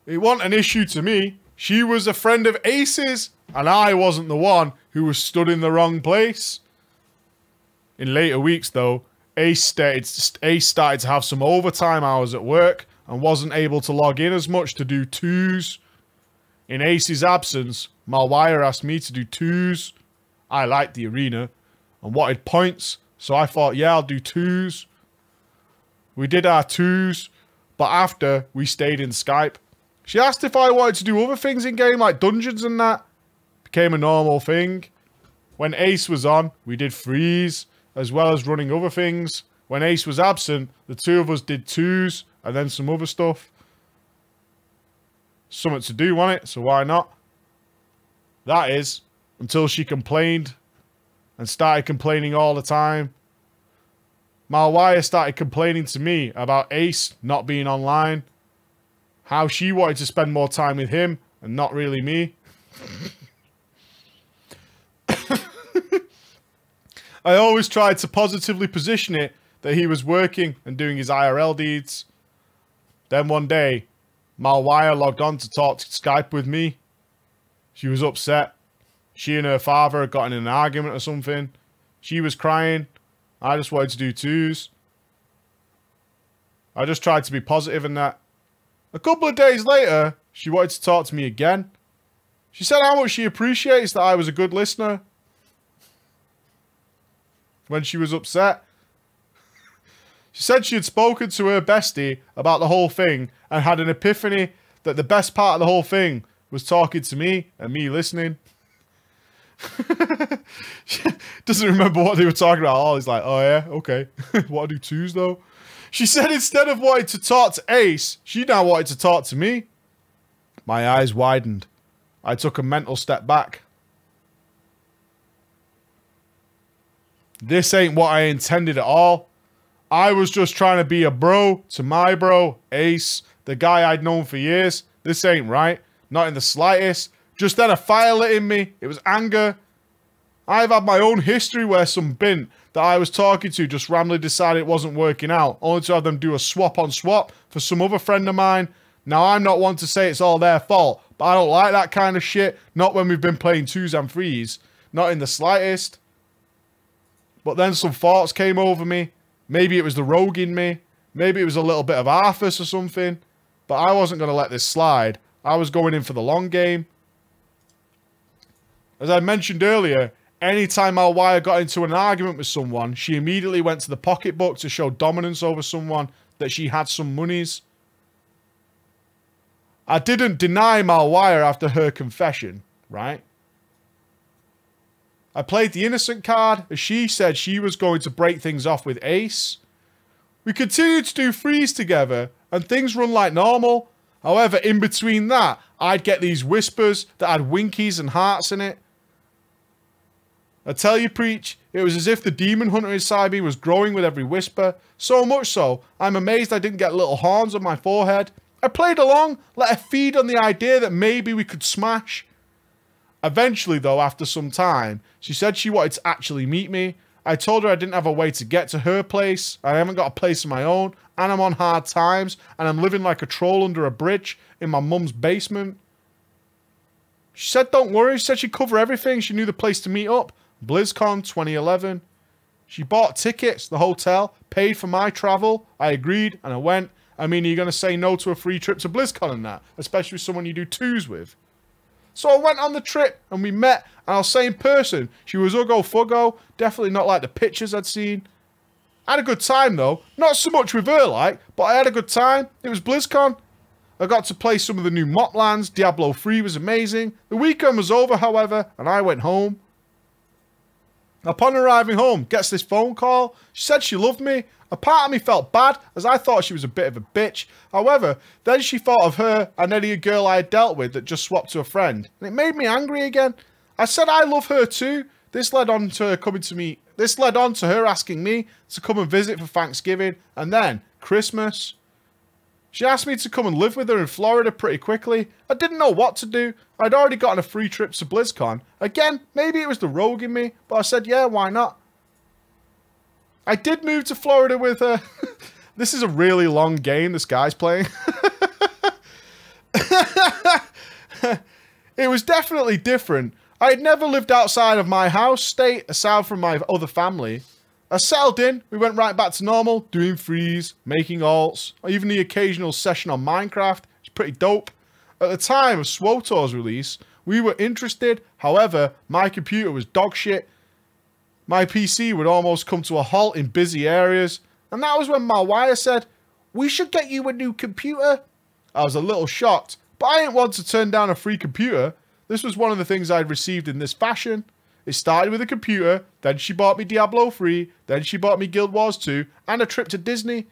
S1: it wasn't an issue to me. She was a friend of Ace's, and I wasn't the one who was stood in the wrong place. In later weeks, though, Ace started to have some overtime hours at work and wasn't able to log in as much to do 2s. In Ace's absence, Malwire asked me to do 2s. I liked the arena and wanted points, so I thought, yeah, I'll do 2s. We did our 2s, but after, we stayed in Skype. She asked if I wanted to do other things in game, like dungeons and that. Became a normal thing. When Ace was on, we did 3s, as well as running other things. When Ace was absent, the 2 of us did 2s, and then some other stuff. Something to do, wasn't it? So why not? That is, until she complained and started complaining all the time. Malwire started complaining to me about Ace not being online. How she wanted to spend more time with him and not really me. I always tried to positively position it that he was working and doing his IRL deeds. Then one day, Malwire logged on to talk to Skype with me. She was upset. She and her father had gotten in an argument or something. She was crying. I just wanted to do twos. I just tried to be positive in that. A couple of days later, she wanted to talk to me again. She said how much she appreciates that I was a good listener. When she was upset. She said she had spoken to her bestie about the whole thing and had an epiphany that the best part of the whole thing was talking to me and me listening. She doesn't remember what they were talking about. Oh, he's like, oh yeah, okay. What I do twos though? She said instead of wanting to talk to Ace, she now wanted to talk to me. My eyes widened. I took a mental step back. This ain't what I intended at all. I was just trying to be a bro to my bro, Ace, the guy I'd known for years. This ain't right. Not in the slightest. Just then a fire lit in me. It was anger. I've had my own history where some bint that I was talking to just randomly decided it wasn't working out, only to have them do a swap on swap for some other friend of mine. Now, I'm not one to say it's all their fault, but I don't like that kind of shit. Not when we've been playing twos and threes. Not in the slightest. But then some thoughts came over me. Maybe it was the rogue in me. Maybe it was a little bit of Arthas or something. But I wasn't going to let this slide. I was going in for the long game. As I mentioned earlier, anytime Malwire got into an argument with someone, she immediately went to the pocketbook to show dominance over someone, that she had some monies. I didn't deny Malwire after her confession, right? I played the innocent card, as she said she was going to break things off with Ace. We continued to do threes together, and things run like normal. However, in between that, I'd get these whispers that had winkies and hearts in it. I tell you, Preach, it was as if the demon hunter inside me was growing with every whisper. So much so, I'm amazed I didn't get little horns on my forehead. I played along, let her feed on the idea that maybe we could smash. Eventually, though, after some time, she said she wanted to actually meet me. I told her I didn't have a way to get to her place. I haven't got a place of my own, and I'm on hard times, and I'm living like a troll under a bridge in my mum's basement. She said don't worry, she said she'd cover everything. She knew the place to meet up. BlizzCon 2011. She bought tickets, the hotel, paid for my travel. I agreed, and I went. I mean, are you going to say no to a free trip to BlizzCon and that? Especially with someone you do twos with. So I went on the trip, and we met, and I'll say in person, she was uggo fuggo, definitely not like the pictures I'd seen. I had a good time, though. Not so much with her, like, but I had a good time. It was BlizzCon. I got to play some of the new Moplands. Diablo 3 was amazing. The weekend was over, however, and I went home. Upon arriving home, gets this phone call. She said she loved me. A part of me felt bad, as I thought she was a bit of a bitch. However, then she thought of her and any girl I had dealt with that just swapped to a friend. And it made me angry again. I said I love her too. This led on to her coming to me. This led on to her asking me to come and visit for Thanksgiving and then Christmas. She asked me to come and live with her in Florida pretty quickly. I didn't know what to do. I'd already gotten a free trip to BlizzCon. Again, maybe it was the rogue in me, but I said, yeah, why not? I did move to Florida with her. This is a really long game this guy's playing. It was definitely different. I had never lived outside of my house state, aside from my other family. I settled in, we went right back to normal, doing frees, making alts, or even the occasional session on Minecraft. It's pretty dope. At the time of SWOTOR's release, we were interested, however, my computer was dog shit. My PC would almost come to a halt in busy areas, and that was when Malwire said, we should get you a new computer. I was a little shocked, but I didn't want to turn down a free computer. This was one of the things I'd received in this fashion. It started with a computer, then she bought me Diablo 3, then she bought me Guild Wars 2, and a trip to Disney.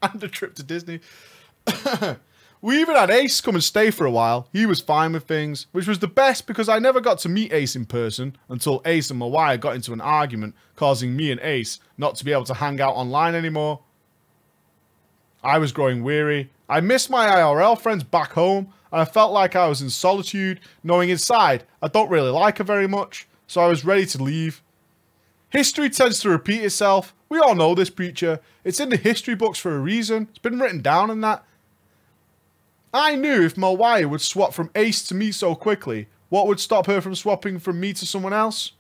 S1: And a trip to Disney. We even had Ace come and stay for a while. He was fine with things, which was the best because I never got to meet Ace in person until Ace and Mawaya got into an argument, causing me and Ace not to be able to hang out online anymore. I was growing weary. I missed my IRL friends back home, and I felt like I was in solitude, knowing inside I don't really like her very much, so I was ready to leave. History tends to repeat itself. We all know this, preacher. It's in the history books for a reason. It's been written down in that. I knew if Mawaya would swap from Ace to me so quickly, what would stop her from swapping from me to someone else?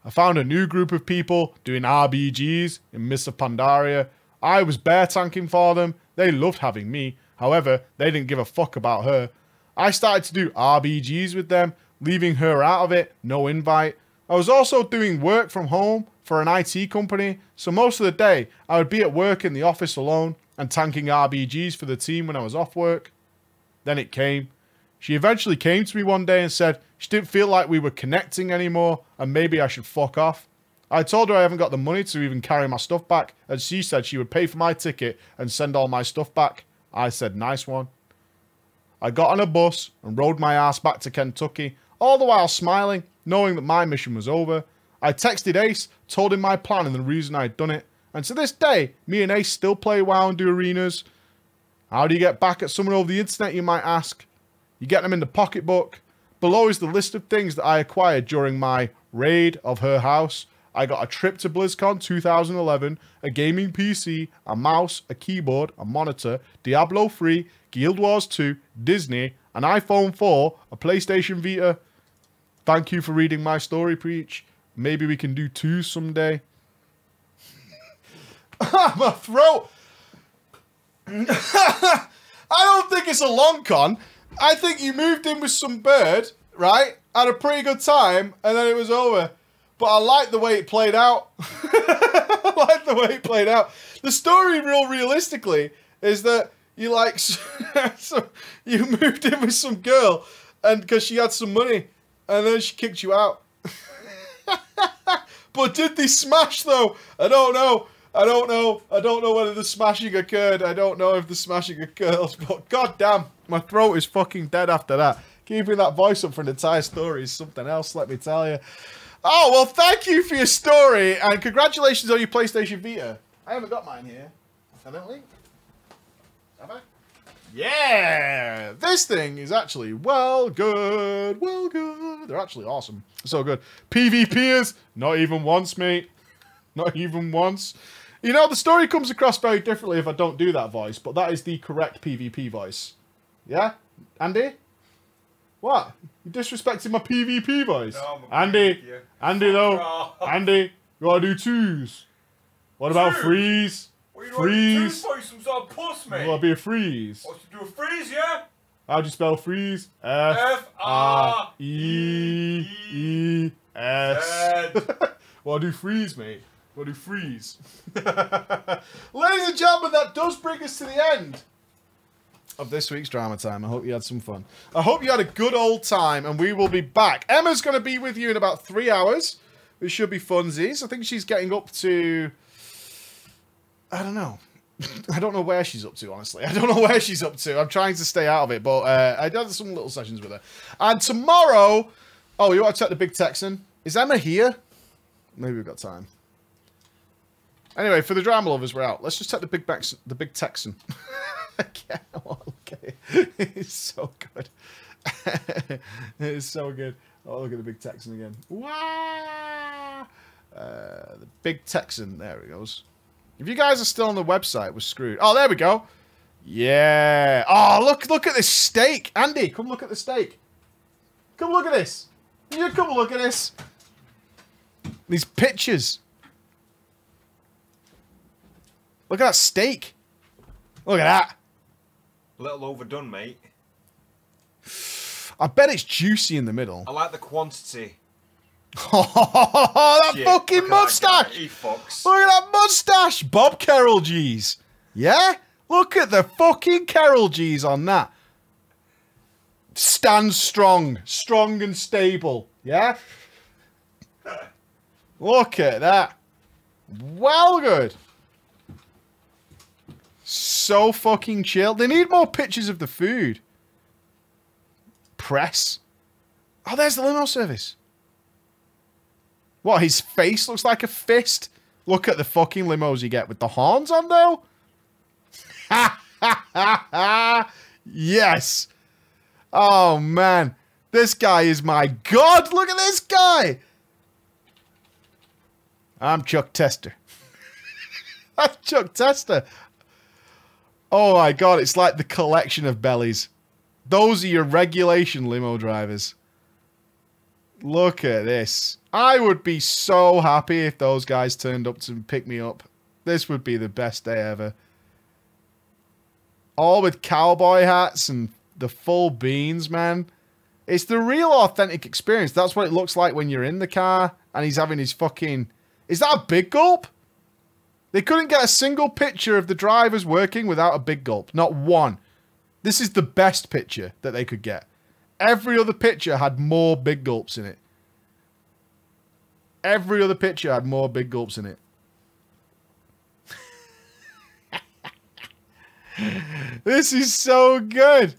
S1: I found a new group of people doing RBGs in Mists of Pandaria. I was bear tanking for them. They loved having me. However, they didn't give a fuck about her. I started to do RBGs with them, leaving her out of it, no invite. I was also doing work from home for an IT company, so most of the day I would be at work in the office alone and tanking RBGs for the team when I was off work. Then it came. She eventually came to me one day and said she didn't feel like we were connecting anymore and maybe I should fuck off. I told her I haven't got the money to even carry my stuff back, and she said she would pay for my ticket and send all my stuff back. I said, nice one. I got on a bus and rode my ass back to Kentucky, all the while smiling, knowing that my mission was over. I texted Ace, told him my plan and the reason I'd done it, and to this day, me and Ace still play WoW and do arenas. How do you get back at someone over the internet, you might ask? You get them in the pocketbook. Below is the list of things that I acquired during my raid of her house. I got a trip to BlizzCon 2011, a gaming PC, a mouse, a keyboard, a monitor, Diablo 3, Guild Wars 2, Disney, an iPhone 4, a PlayStation Vita. Thank you for reading my story, Preach. Maybe we can do 2 someday. My throat! I don't think it's a long con. I think you moved in with some bird, right? Had a pretty good time, and then it was over. But I like the way it played out. I like the way it played out. The story, realistically, is that you like, so you moved in with some girl, and because she had some money, and then she kicked you out. But did they smash though? I don't know. I don't know whether the smashing occurred. I don't know if the smashing occurs. But goddamn, my throat is fucking dead after that. Keeping that voice up for an entire story is something else, let me tell you. Oh, well, thank you for your story, and congratulations on your PlayStation Vita. I haven't got mine here, evidently. Have I? Yeah! This thing is actually well good. They're actually awesome. So good. PvPers, not even once, mate. Not even once. You know, the story comes across very differently if I don't do that voice, but that is the correct PvP voice. Yeah? Andy? What? You disrespecting my PvP voice? No, Andy, Andy though. Andy, you gotta do 2s. What about 3s?
S2: What,
S1: freeze?
S2: Some sort of puss, mate.
S1: You gotta be a freeze.
S2: What's to do a freeze, yeah?
S1: How'd you spell freeze? F-R-E-E-S. Well, I do freeze, mate. Well, I do freeze. Ladies and gentlemen, that does bring us to the end of this week's Drama Time. I hope you had some fun. I hope you had a good old time, and we will be back. Emma's going to be with you in about 3 hours, which should be funsies. I think she's getting up to... I don't know. I don't know where she's up to, honestly. I don't know where she's up to. I'm trying to stay out of it, but I did some little sessions with her. And tomorrow... Oh, you want to check the Big Texan? Is Emma here? Maybe we've got time. Anyway, for the drama lovers, we're out. Let's just take the Big Texan. Okay, okay. It's so good. It's so good. Oh, look at the Big Texan again. Wow! The Big Texan. There he goes. If you guys are still on the website, we're screwed. Oh, there we go. Yeah. Oh, look at this steak. Andy, come look at the steak. Come look at this. You come look at this. These pictures. Look at that steak. Look at that.
S2: A little overdone, mate.
S1: I bet it's juicy in the middle.
S2: I like the quantity.
S1: Oh, that fucking mustache!
S2: He fucks.
S1: Look at that mustache! Bob Carroll G's. Yeah? Look at the fucking Carroll G's on that. Stand strong. Strong and stable. Yeah? Look at that. Well good. So fucking chill. They need more pictures of the food. Press. Oh, there's the limo service. What, his face looks like a fist? Look at the fucking limos you get with the horns on, though. Ha ha ha ha. Yes. Oh, man. This guy is my god. Look at this guy. I'm Chuck Tester. That's Chuck Tester. Oh, my God. It's like the collection of bellies. Those are your regulation limo drivers. Look at this. I would be so happy if those guys turned up to pick me up. This would be the best day ever. All with cowboy hats and the full beans, man. It's the real authentic experience. That's what it looks like when you're in the car and he's having his fucking... Is that a big gulp? They couldn't get a single picture of the drivers working without a big gulp. Not one. This is the best picture that they could get. Every other picture had more big gulps in it. Every other picture had more big gulps in it. This is so good.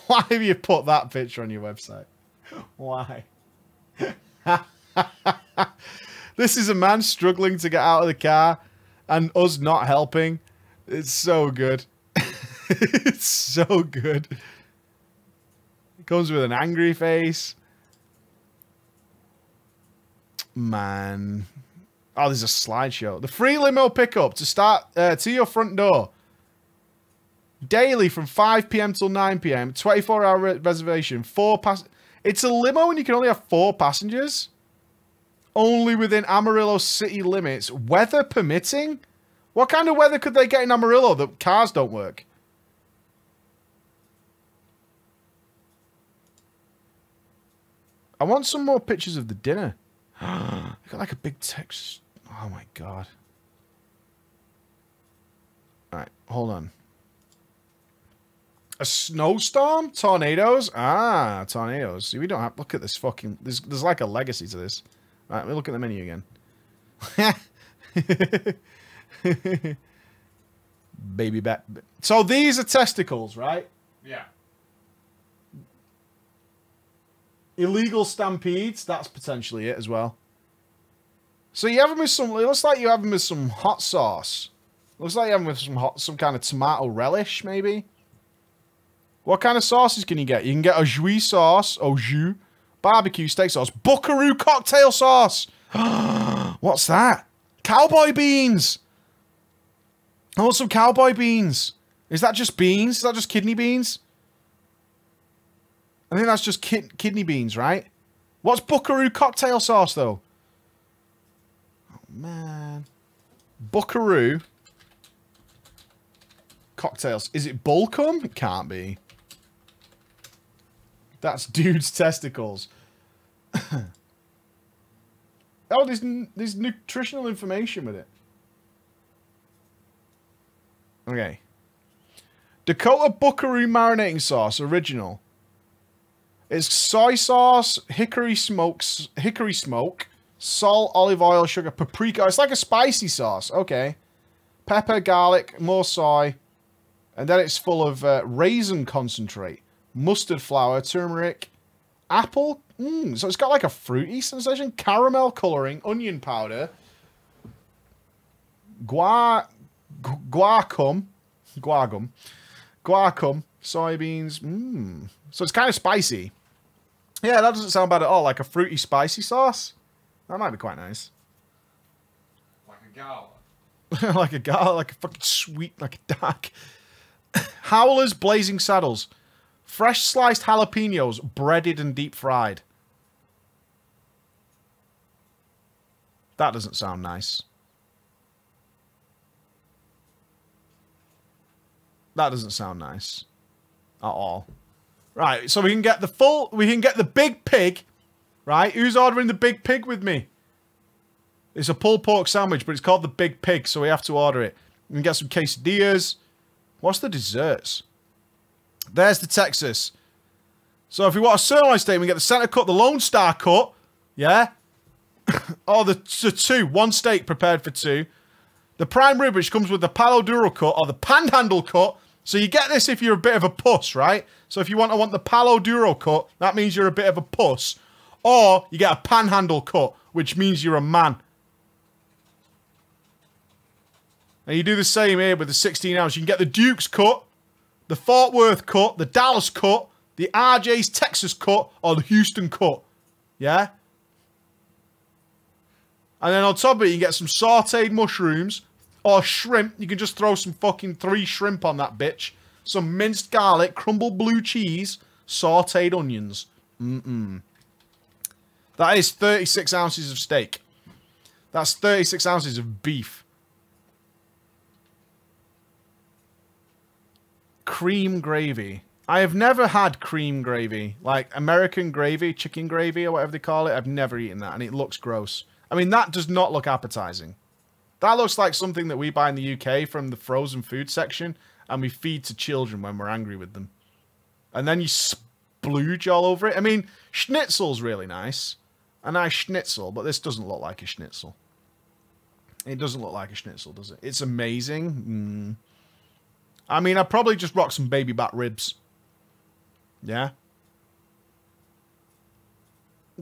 S1: Why have you put that picture on your website? Why? This is a man struggling to get out of the car and us not helping. It's so good. It's so good. It comes with an angry face. Man. Oh, there's a slideshow. The free limo pickup to start to your front door. Daily from 5 p.m. till 9 p.m. 24-hour reservation. It's a limo and you can only have 4 passengers. Only within Amarillo city limits. Weather permitting? What kind of weather could they get in Amarillo that cars don't work? I want some more pictures of the dinner. I got like a big text. Oh my god. Alright, hold on. A snowstorm? Tornadoes? Ah, tornadoes. See, we don't have... Look at this fucking... There's like a legacy to this. Right, let me look at the menu again. Baby back. So these are testicles, right?
S2: Yeah.
S1: Illegal stampedes, that's potentially it as well. So you have them with some, it looks like you have them with some hot sauce. Looks like you have them with some kind of tomato relish, maybe. What kind of sauces can you get? You can get a jus sauce, au jus, barbecue steak sauce, buckaroo cocktail sauce. What's that? Cowboy beans. I want some cowboy beans. Is that just beans? Is that just kidney beans? I think that's just kidney beans, right? What's buckaroo cocktail sauce, though? Oh, man. Buckaroo cocktails. Is it Bullcum? It can't be. That's dude's testicles. Oh, there's nutritional information with it. Okay. Dakota Buckaroo marinating sauce, original. It's soy sauce, hickory smoke, salt, olive oil, sugar, paprika. It's like a spicy sauce. Okay. Pepper, garlic, more soy. And then it's full of raisin concentrate, mustard flour, turmeric, apple. So it's got like a fruity sensation. Caramel coloring, onion powder, guacum, soybeans. So it's kind of spicy. Yeah, that doesn't sound bad at all. Like a fruity, spicy sauce. That might be quite nice.
S2: Like a gala.
S1: Like a gala, like a fucking sweet, like a dark. Howler's Blazing Saddles. Fresh sliced jalapenos, breaded and deep fried. That doesn't sound nice. That doesn't sound nice. At all. Right, so we can get the big pig, right? Who's ordering the big pig with me? It's a pulled pork sandwich, but it's called the big pig, so we have to order it. We can get some quesadillas. What's the desserts? There's the Texas. So if we want a sirloin steak, we get the center cut, the Lone Star cut, yeah? Oh, the two. One steak prepared for two. The prime rib, which comes with the palo duro cut or the panhandle cut. So you get this if you're a bit of a puss, right? So if you want the palo duro cut, that means you're a bit of a puss. Or you get a panhandle cut, which means you're a man. And you do the same here with the 16 ounce. You can get the Duke's cut, the Fort Worth cut, the Dallas cut, the RJ's Texas cut, or the Houston cut. Yeah? And then on top of it, you get some sauteed mushrooms or shrimp. You can just throw some fucking 3 shrimp on that bitch. Some minced garlic, crumbled blue cheese, sauteed onions. That is 36 ounces of steak. That's 36 ounces of beef. Cream gravy. I have never had cream gravy. Like American gravy, chicken gravy, or whatever they call it. I've never eaten that, and it looks gross. I mean, that does not look appetizing. That looks like something that we buy in the UK from the frozen food section, and we feed to children when we're angry with them. And then you splooge all over it. I mean, schnitzel's really nice. A nice schnitzel, but this doesn't look like a schnitzel. It doesn't look like a schnitzel, does it? It's amazing. I mean, I'd probably just rock some baby back ribs. Yeah?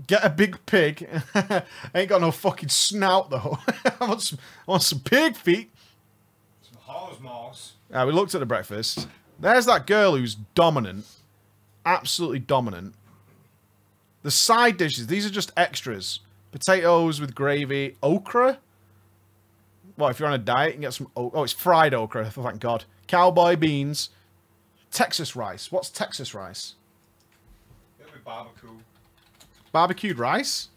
S1: Get a big pig. I ain't got no fucking snout, though. I want some pig feet.
S2: Some horse moss.
S1: We looked at the breakfast. There's that girl who's dominant. Absolutely dominant. The side dishes, these are just extras. Potatoes with gravy. Okra? Well, if you're on a diet, you can get some... Oh, it's fried okra, thank God. Cowboy beans. Texas rice. What's Texas rice?
S2: It'll be barbecue.
S1: Barbecued rice?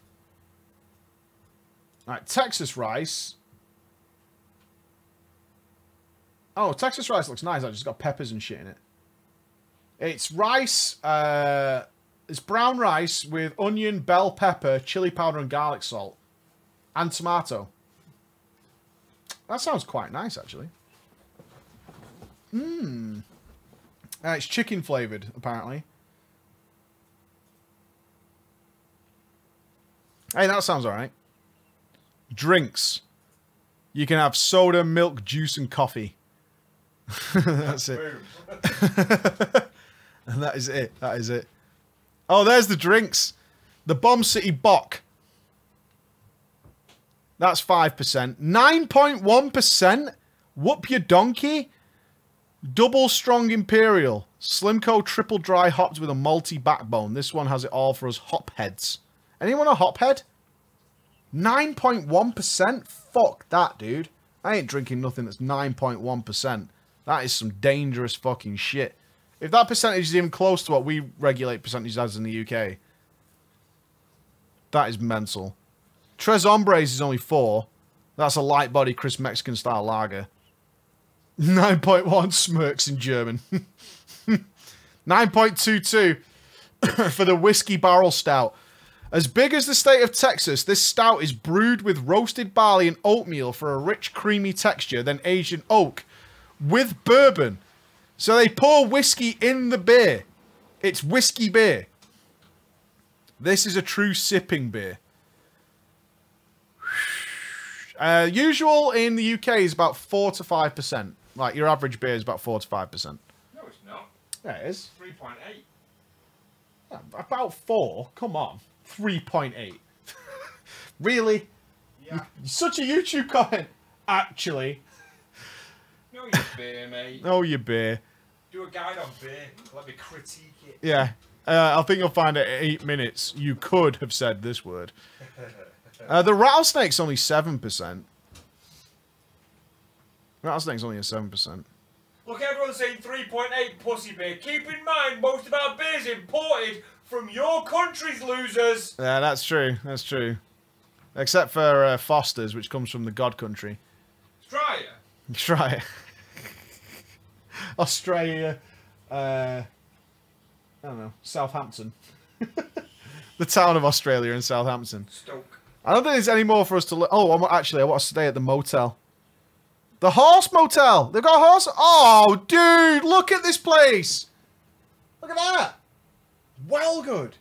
S1: Alright, Texas rice. Oh, Texas rice looks nice. It's got peppers and shit in it. It's rice... It's brown rice with onion, bell pepper, chili powder, and garlic salt. And tomato. That sounds quite nice, actually. It's chicken flavoured, apparently. Hey, that sounds alright. Drinks. You can have soda, milk, juice, and coffee. That's it. And that is it. That is it. Oh, there's the drinks. The Bomb City Bock. That's 5%. 9.1%? Whoop your donkey. Double Strong Imperial. Slimco Triple Dry Hopped with a malty backbone. This one has it all for us hopheads. Anyone a hophead? 9.1%? Fuck that, dude. I ain't drinking nothing that's 9.1%. That is some dangerous fucking shit. If that percentage is even close to what we regulate percentages as in the UK, that is mental. Tres Hombres is only 4. That's a light body crisp Mexican style lager. 9.1 smirks in German. 9.22 for the Whiskey Barrel Stout. As big as the state of Texas, this stout is brewed with roasted barley and oatmeal for a rich, creamy texture, then aged in oak with bourbon. So they pour whiskey in the beer. It's whiskey beer. This is a true sipping beer. Usual in the UK is about 4 to 5%. Like your average beer is about 4 to 5%.
S2: No, it's not.
S1: Yeah, it is.
S2: 3.8.
S1: Yeah, about 4. Come on. 3.8. Really?
S2: Yeah.
S1: You're such a YouTube comment. Actually.
S2: No, you beer, mate.
S1: Oh, you beer.
S2: Do a guide on beer. Let me critique it.
S1: Yeah. I think you'll find it at 8 minutes. You could have said this word. The rattlesnake's only 7%. Rattlesnake's only a 7%.
S2: Look, everyone's saying 3.8 pussy beer. Keep in mind, most of our beer's imported from your countries, losers.
S1: Yeah, that's true. That's true. Except for Foster's, which comes from the God country.
S2: Try it.
S1: Try it. Australia. I don't know. Southampton. The town of Australia in Southampton.
S2: Stoke.
S1: I don't think there's any more for us to look. Oh, actually, I want to stay at the motel. The horse motel. They've got a horse. Oh, dude, look at this place. Look at that. Well good.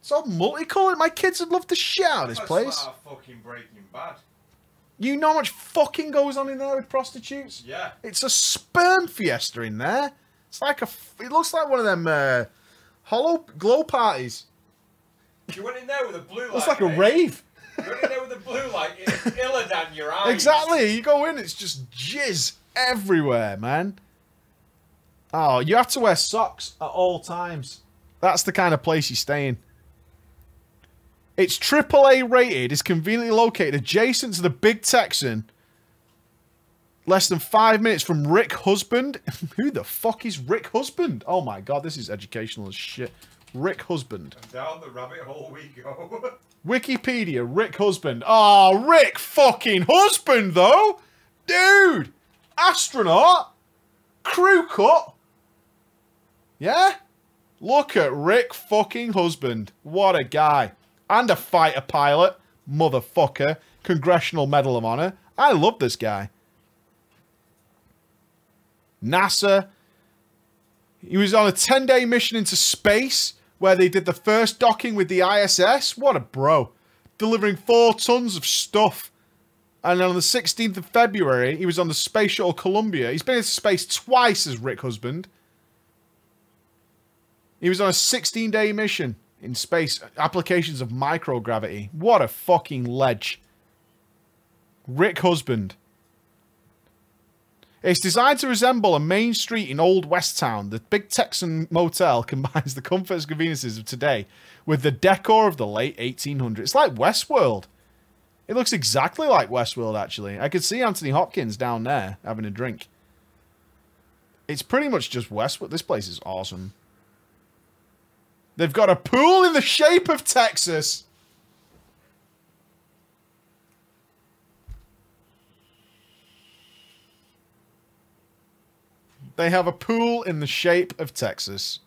S1: It's all multicolored. My kids would love the shit out of this place.
S2: That's like fucking Breaking Bad.
S1: You know how much fucking goes on in there with prostitutes?
S2: Yeah.
S1: It's a sperm fiesta in there. It's like it looks like one of them hollow glow parties.
S2: You went in there with a blue light.
S1: It's like a
S2: mate.
S1: rave.
S2: You went in there with a blue light. It's Illidan your eyes.
S1: Exactly. You go in, it's just jizz everywhere, man. Oh, you have to wear socks at all times. That's the kind of place you stay in. It's AAA rated, is conveniently located adjacent to the Big Texan. Less than 5 minutes from Rick Husband. Who the fuck is Rick Husband? Oh my god, this is educational as shit. Rick Husband.
S2: And down the rabbit hole we go.
S1: Wikipedia, Rick Husband. Oh, Rick fucking Husband, though! Dude! Astronaut! Crew cut! Yeah? Look at Rick fucking Husband. What a guy. And a fighter pilot. Motherfucker. Congressional Medal of Honor. I love this guy. NASA. He was on a 10-day mission into space where they did the first docking with the ISS. What a bro. Delivering 4 tons of stuff. And on the 16th of February, he was on the Space Shuttle Columbia. He's been into space twice as Rick Husband. He was on a 16-day mission in space. Applications of microgravity. What a fucking ledge. Rick Husband. It's designed to resemble a main street in Old West Town. The Big Texan Motel combines the comforts and conveniences of today with the decor of the late 1800s. It's like Westworld. It looks exactly like Westworld, actually. I could see Anthony Hopkins down there having a drink. It's pretty much just Westworld. This place is awesome. They've got a pool in the shape of Texas. They have a pool in the shape of Texas.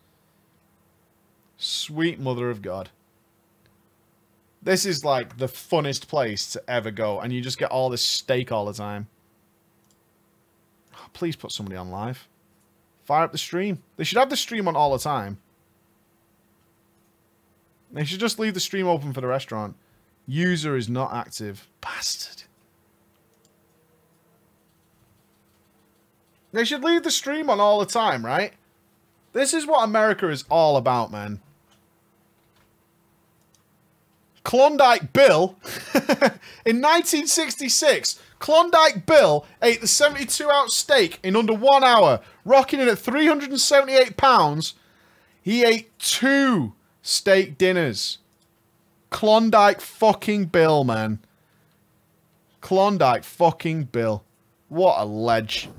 S1: Sweet mother of God. This is like the funnest place to ever go. And you just get all this steak all the time. Oh, please put somebody on live. Fire up the stream. They should have the stream on all the time. They should just leave the stream open for the restaurant. User is not active. Bastard. They should leave the stream on all the time, right? This is what America is all about, man. Klondike Bill. In 1966, Klondike Bill ate the 72-ounce steak in under 1 hour, rocking in at 378 pounds. He ate 2 steak dinners. Klondike fucking Bill, man. Klondike fucking Bill. What a ledge.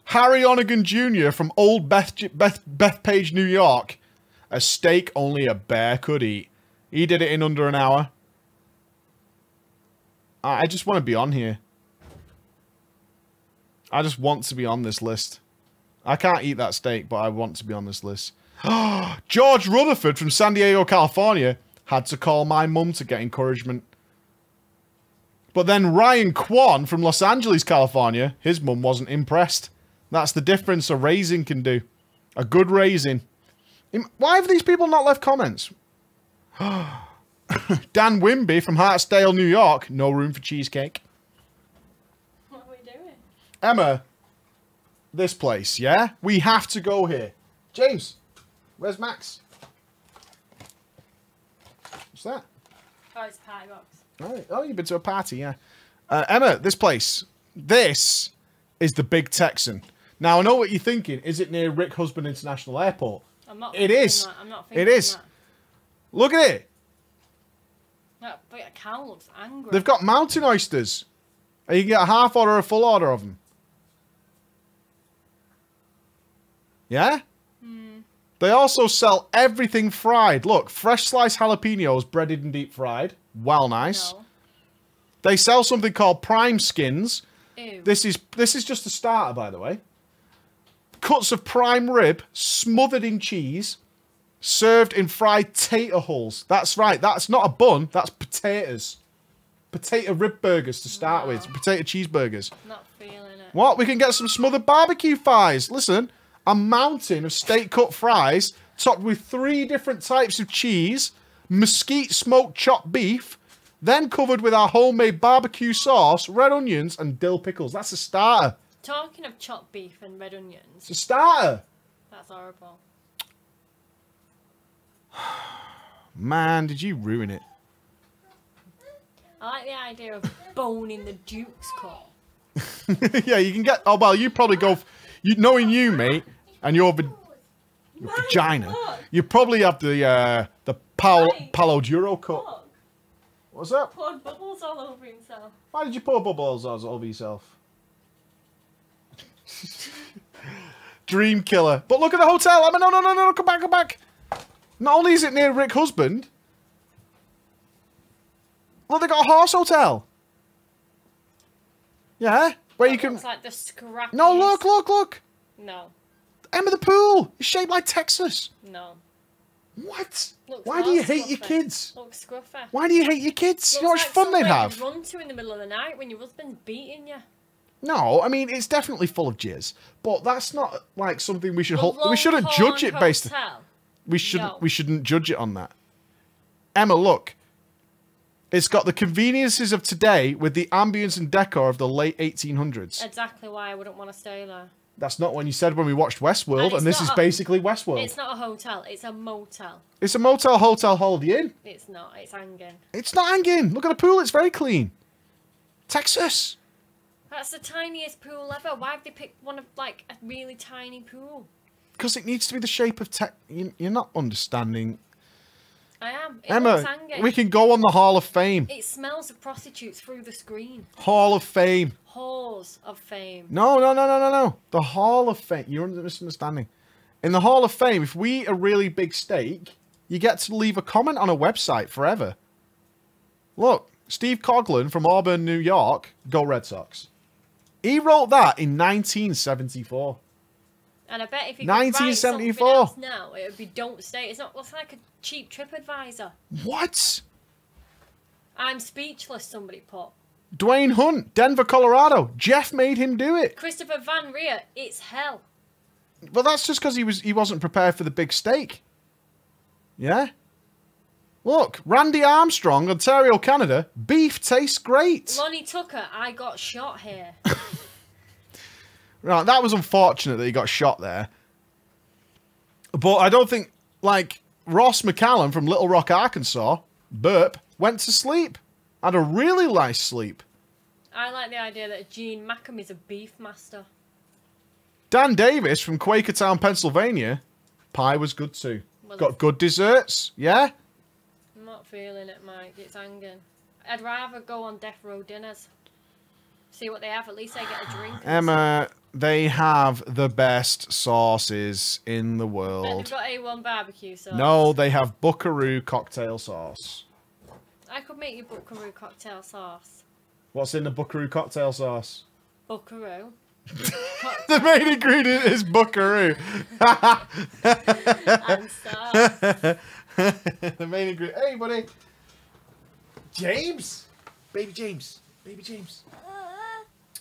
S1: Harry Onigan Jr. from Old Bethpage, New York. A steak only a bear could eat. He did it in under an hour. I just want to be on here. I just want to be on this list. I can't eat that steak, but I want to be on this list. George Rutherford from San Diego, California, had to call my mum to get encouragement. But then Ryan Kwan from Los Angeles, California, his mum wasn't impressed. That's the difference a raisin can do. A good raisin. Why have these people not left comments? Dan Wimby from Hartsdale, New York. No room for cheesecake.
S3: What are we doing?
S1: Emma, this place, yeah? We have to go here. James, where's Max? What's that?
S3: Oh, it's a party box.
S1: Oh, you've been to a party, yeah. Emma, this place. This is the Big Texan. Now, I know what you're thinking. Is it near Rick Husband International Airport?
S3: I'm not
S1: It
S3: thinking
S1: is.
S3: that. I'm not thinking
S1: It is.
S3: that.
S1: Look at it.
S3: No, but a cow looks angry.
S1: They've got mountain oysters. And you can get a half order or a full order of them. Yeah? They also sell everything fried. Look, fresh sliced jalapenos breaded and deep fried. Well, nice.
S3: No.
S1: They sell something called prime skins.
S3: Ew.
S1: This is just a starter, by the way. Cuts of prime rib smothered in cheese, served in fried tater hulls. That's right. That's not a bun. That's potatoes. Potato rib burgers to start with. Potato cheeseburgers.
S3: Not feeling it.
S1: What? We can get some smothered barbecue fries. Listen, a mountain of steak cut fries topped with 3 different types of cheese, mesquite smoked chopped beef, Then covered with our homemade barbecue sauce, red onions, and dill pickles. That's a starter.
S3: Talking of chopped beef and red onions.
S1: It's a starter.
S3: That's horrible.
S1: Man, did you ruin it?
S3: I like the idea of boning the Duke's cut.
S1: Yeah, you can get... Oh, well, you probably go... knowing you, mate, and your vagina, you probably have the Palo Duro cut.
S3: Look,
S1: What's that?
S3: poured bubbles all over himself.
S1: Why did you pour bubbles all over yourself? Dream killer. But look at the hotel. I mean, no, come back. Not only is it near Rick's husband, look, they got a horse hotel. Yeah, where you can...
S3: Looks like the scrappiest...
S1: No, look.
S3: No.
S1: Emma the pool is shaped like Texas.
S3: No.
S1: What?
S3: Looks
S1: Why do you hate your kids?
S3: Looks scruffy.
S1: Why do you hate your kids? You know how much
S3: Looks
S1: fun they'd
S3: somewhere
S1: have.
S3: you'd run to in the middle of the night when your husband's beating you.
S1: No, I mean, it's definitely full of jizz. But that's not like something we should
S3: The
S1: hold. We shouldn't judge it based...
S3: Hotel.
S1: We shouldn't judge it on that. Emma, look. It's got the conveniences of today with the ambience and decor of the late 1800s.
S3: Exactly why I wouldn't want to stay there.
S1: That's not when you said when we watched Westworld, and this is basically Westworld.
S3: It's not a hotel, it's a motel.
S1: It's a motel, hotel, holiday inn.
S3: It's not, it's hanging.
S1: It's not hanging. Look at the pool, it's very clean. Texas.
S3: That's the tiniest pool ever. Why have they picked one of, like, a really tiny pool?
S1: Because it needs to be the shape of You're not understanding.
S3: I am. It
S1: Emma,
S3: looks hanging.
S1: we can go on the Hall of Fame.
S3: It smells of prostitutes through the screen.
S1: Hall of Fame.
S3: Halls of Fame.
S1: No. The Hall of Fame. You're misunderstanding. In the Hall of Fame, if we eat a really big steak, you get to leave a comment on a website forever. Look, Steve Coughlin from Auburn, New York. Go Red Sox. He wrote that in 1974.
S3: And I bet if you
S1: 1974.
S3: could write something else now, it would be don't stay. It's like a cheap TripAdvisor.
S1: What?
S3: I'm speechless, somebody put.
S1: Dwayne Hunt, Denver, Colorado. Jeff made him do it.
S3: Christopher Van Rier, it's hell.
S1: Well, that's just because he wasn't prepared for the big steak. Yeah? Look, Randy Armstrong, Ontario, Canada. Beef tastes great.
S3: Lonnie Tucker, I got shot here.
S1: Right, that was unfortunate that he got shot there. But I don't think, like, Ross McCallum from Little Rock, Arkansas, burp, went to sleep. Had a really nice sleep.
S3: I like the idea that Gene Mackham is a beef master.
S1: Dan Davis from Quakertown, Pennsylvania, pie was good too. Got good desserts, yeah?
S3: I'm not feeling it, Mike. It's hanging. I'd rather go on death row dinners. See what they have. At least I get a drink.
S1: Emma, they have the best sauces in the
S3: They've
S1: world.
S3: got A1 barbecue sauce.
S1: No, they have Buckaroo cocktail sauce.
S3: I could make you Buckaroo cocktail sauce.
S1: What's in the Buckaroo cocktail sauce?
S3: Buckaroo.
S1: The main ingredient is Buckaroo.
S3: And sauce.
S1: The main ingredient. Hey, buddy. James. Baby James.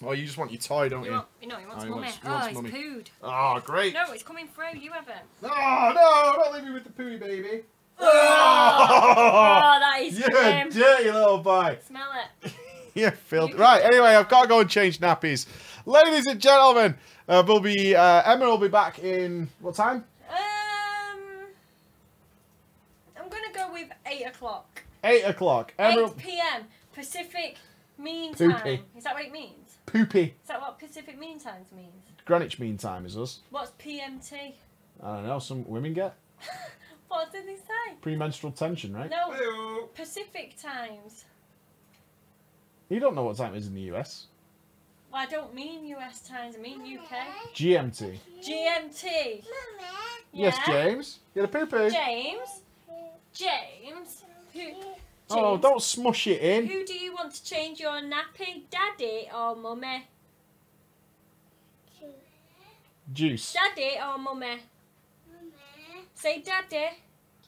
S1: Oh, you just want your toy, don't you?
S3: He wants
S1: he
S3: mummy.
S1: wants- he wants
S3: He's
S1: mummy.
S3: pooed.
S1: Oh, great.
S3: No, it's coming through. You have it.
S1: No, don't leave me with the pooey baby.
S3: Oh, that is
S1: You
S3: him.
S1: dirty little boy.
S3: Smell it.
S1: You're filthy. Right, anyway, I've got to go and change nappies. Ladies and gentlemen, Emma will be back in, what time?
S3: I'm going to go with 8 o'clock.
S1: 8 o'clock.
S3: 8 p.m. Pacific Mean Time.
S1: Poopy.
S3: Is that what it means?
S1: Poopy.
S3: Is that what Pacific Mean Time means?
S1: Greenwich Mean Time is us.
S3: What's PMT?
S1: I don't know, some women get
S3: What did they say?
S1: premenstrual tension, right?
S3: No,
S2: Hello.
S3: Pacific Times.
S1: You don't know what time it is in the US.
S3: Well, I don't mean US times, I mean UK.
S1: GMT.
S3: GMT.
S1: Yes,
S3: Yeah?
S1: James. Get a poo-poo.
S3: James. Who,
S1: Oh,
S3: James,
S1: don't smush it in.
S3: who do you want to change your nappy, daddy or mummy?
S1: Juice.
S3: Daddy or mummy? Say daddy.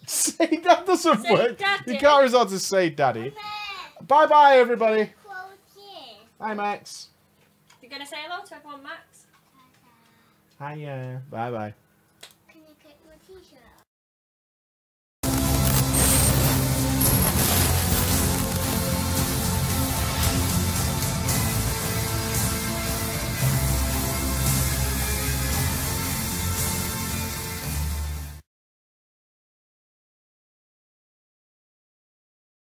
S1: Say that doesn't
S3: Say
S1: work.
S3: daddy.
S1: You can't resort to say daddy. Bye-bye, everybody. Hi, Max.
S3: You're going to say hello to everyone, Max?
S1: Hiya. Bye-bye.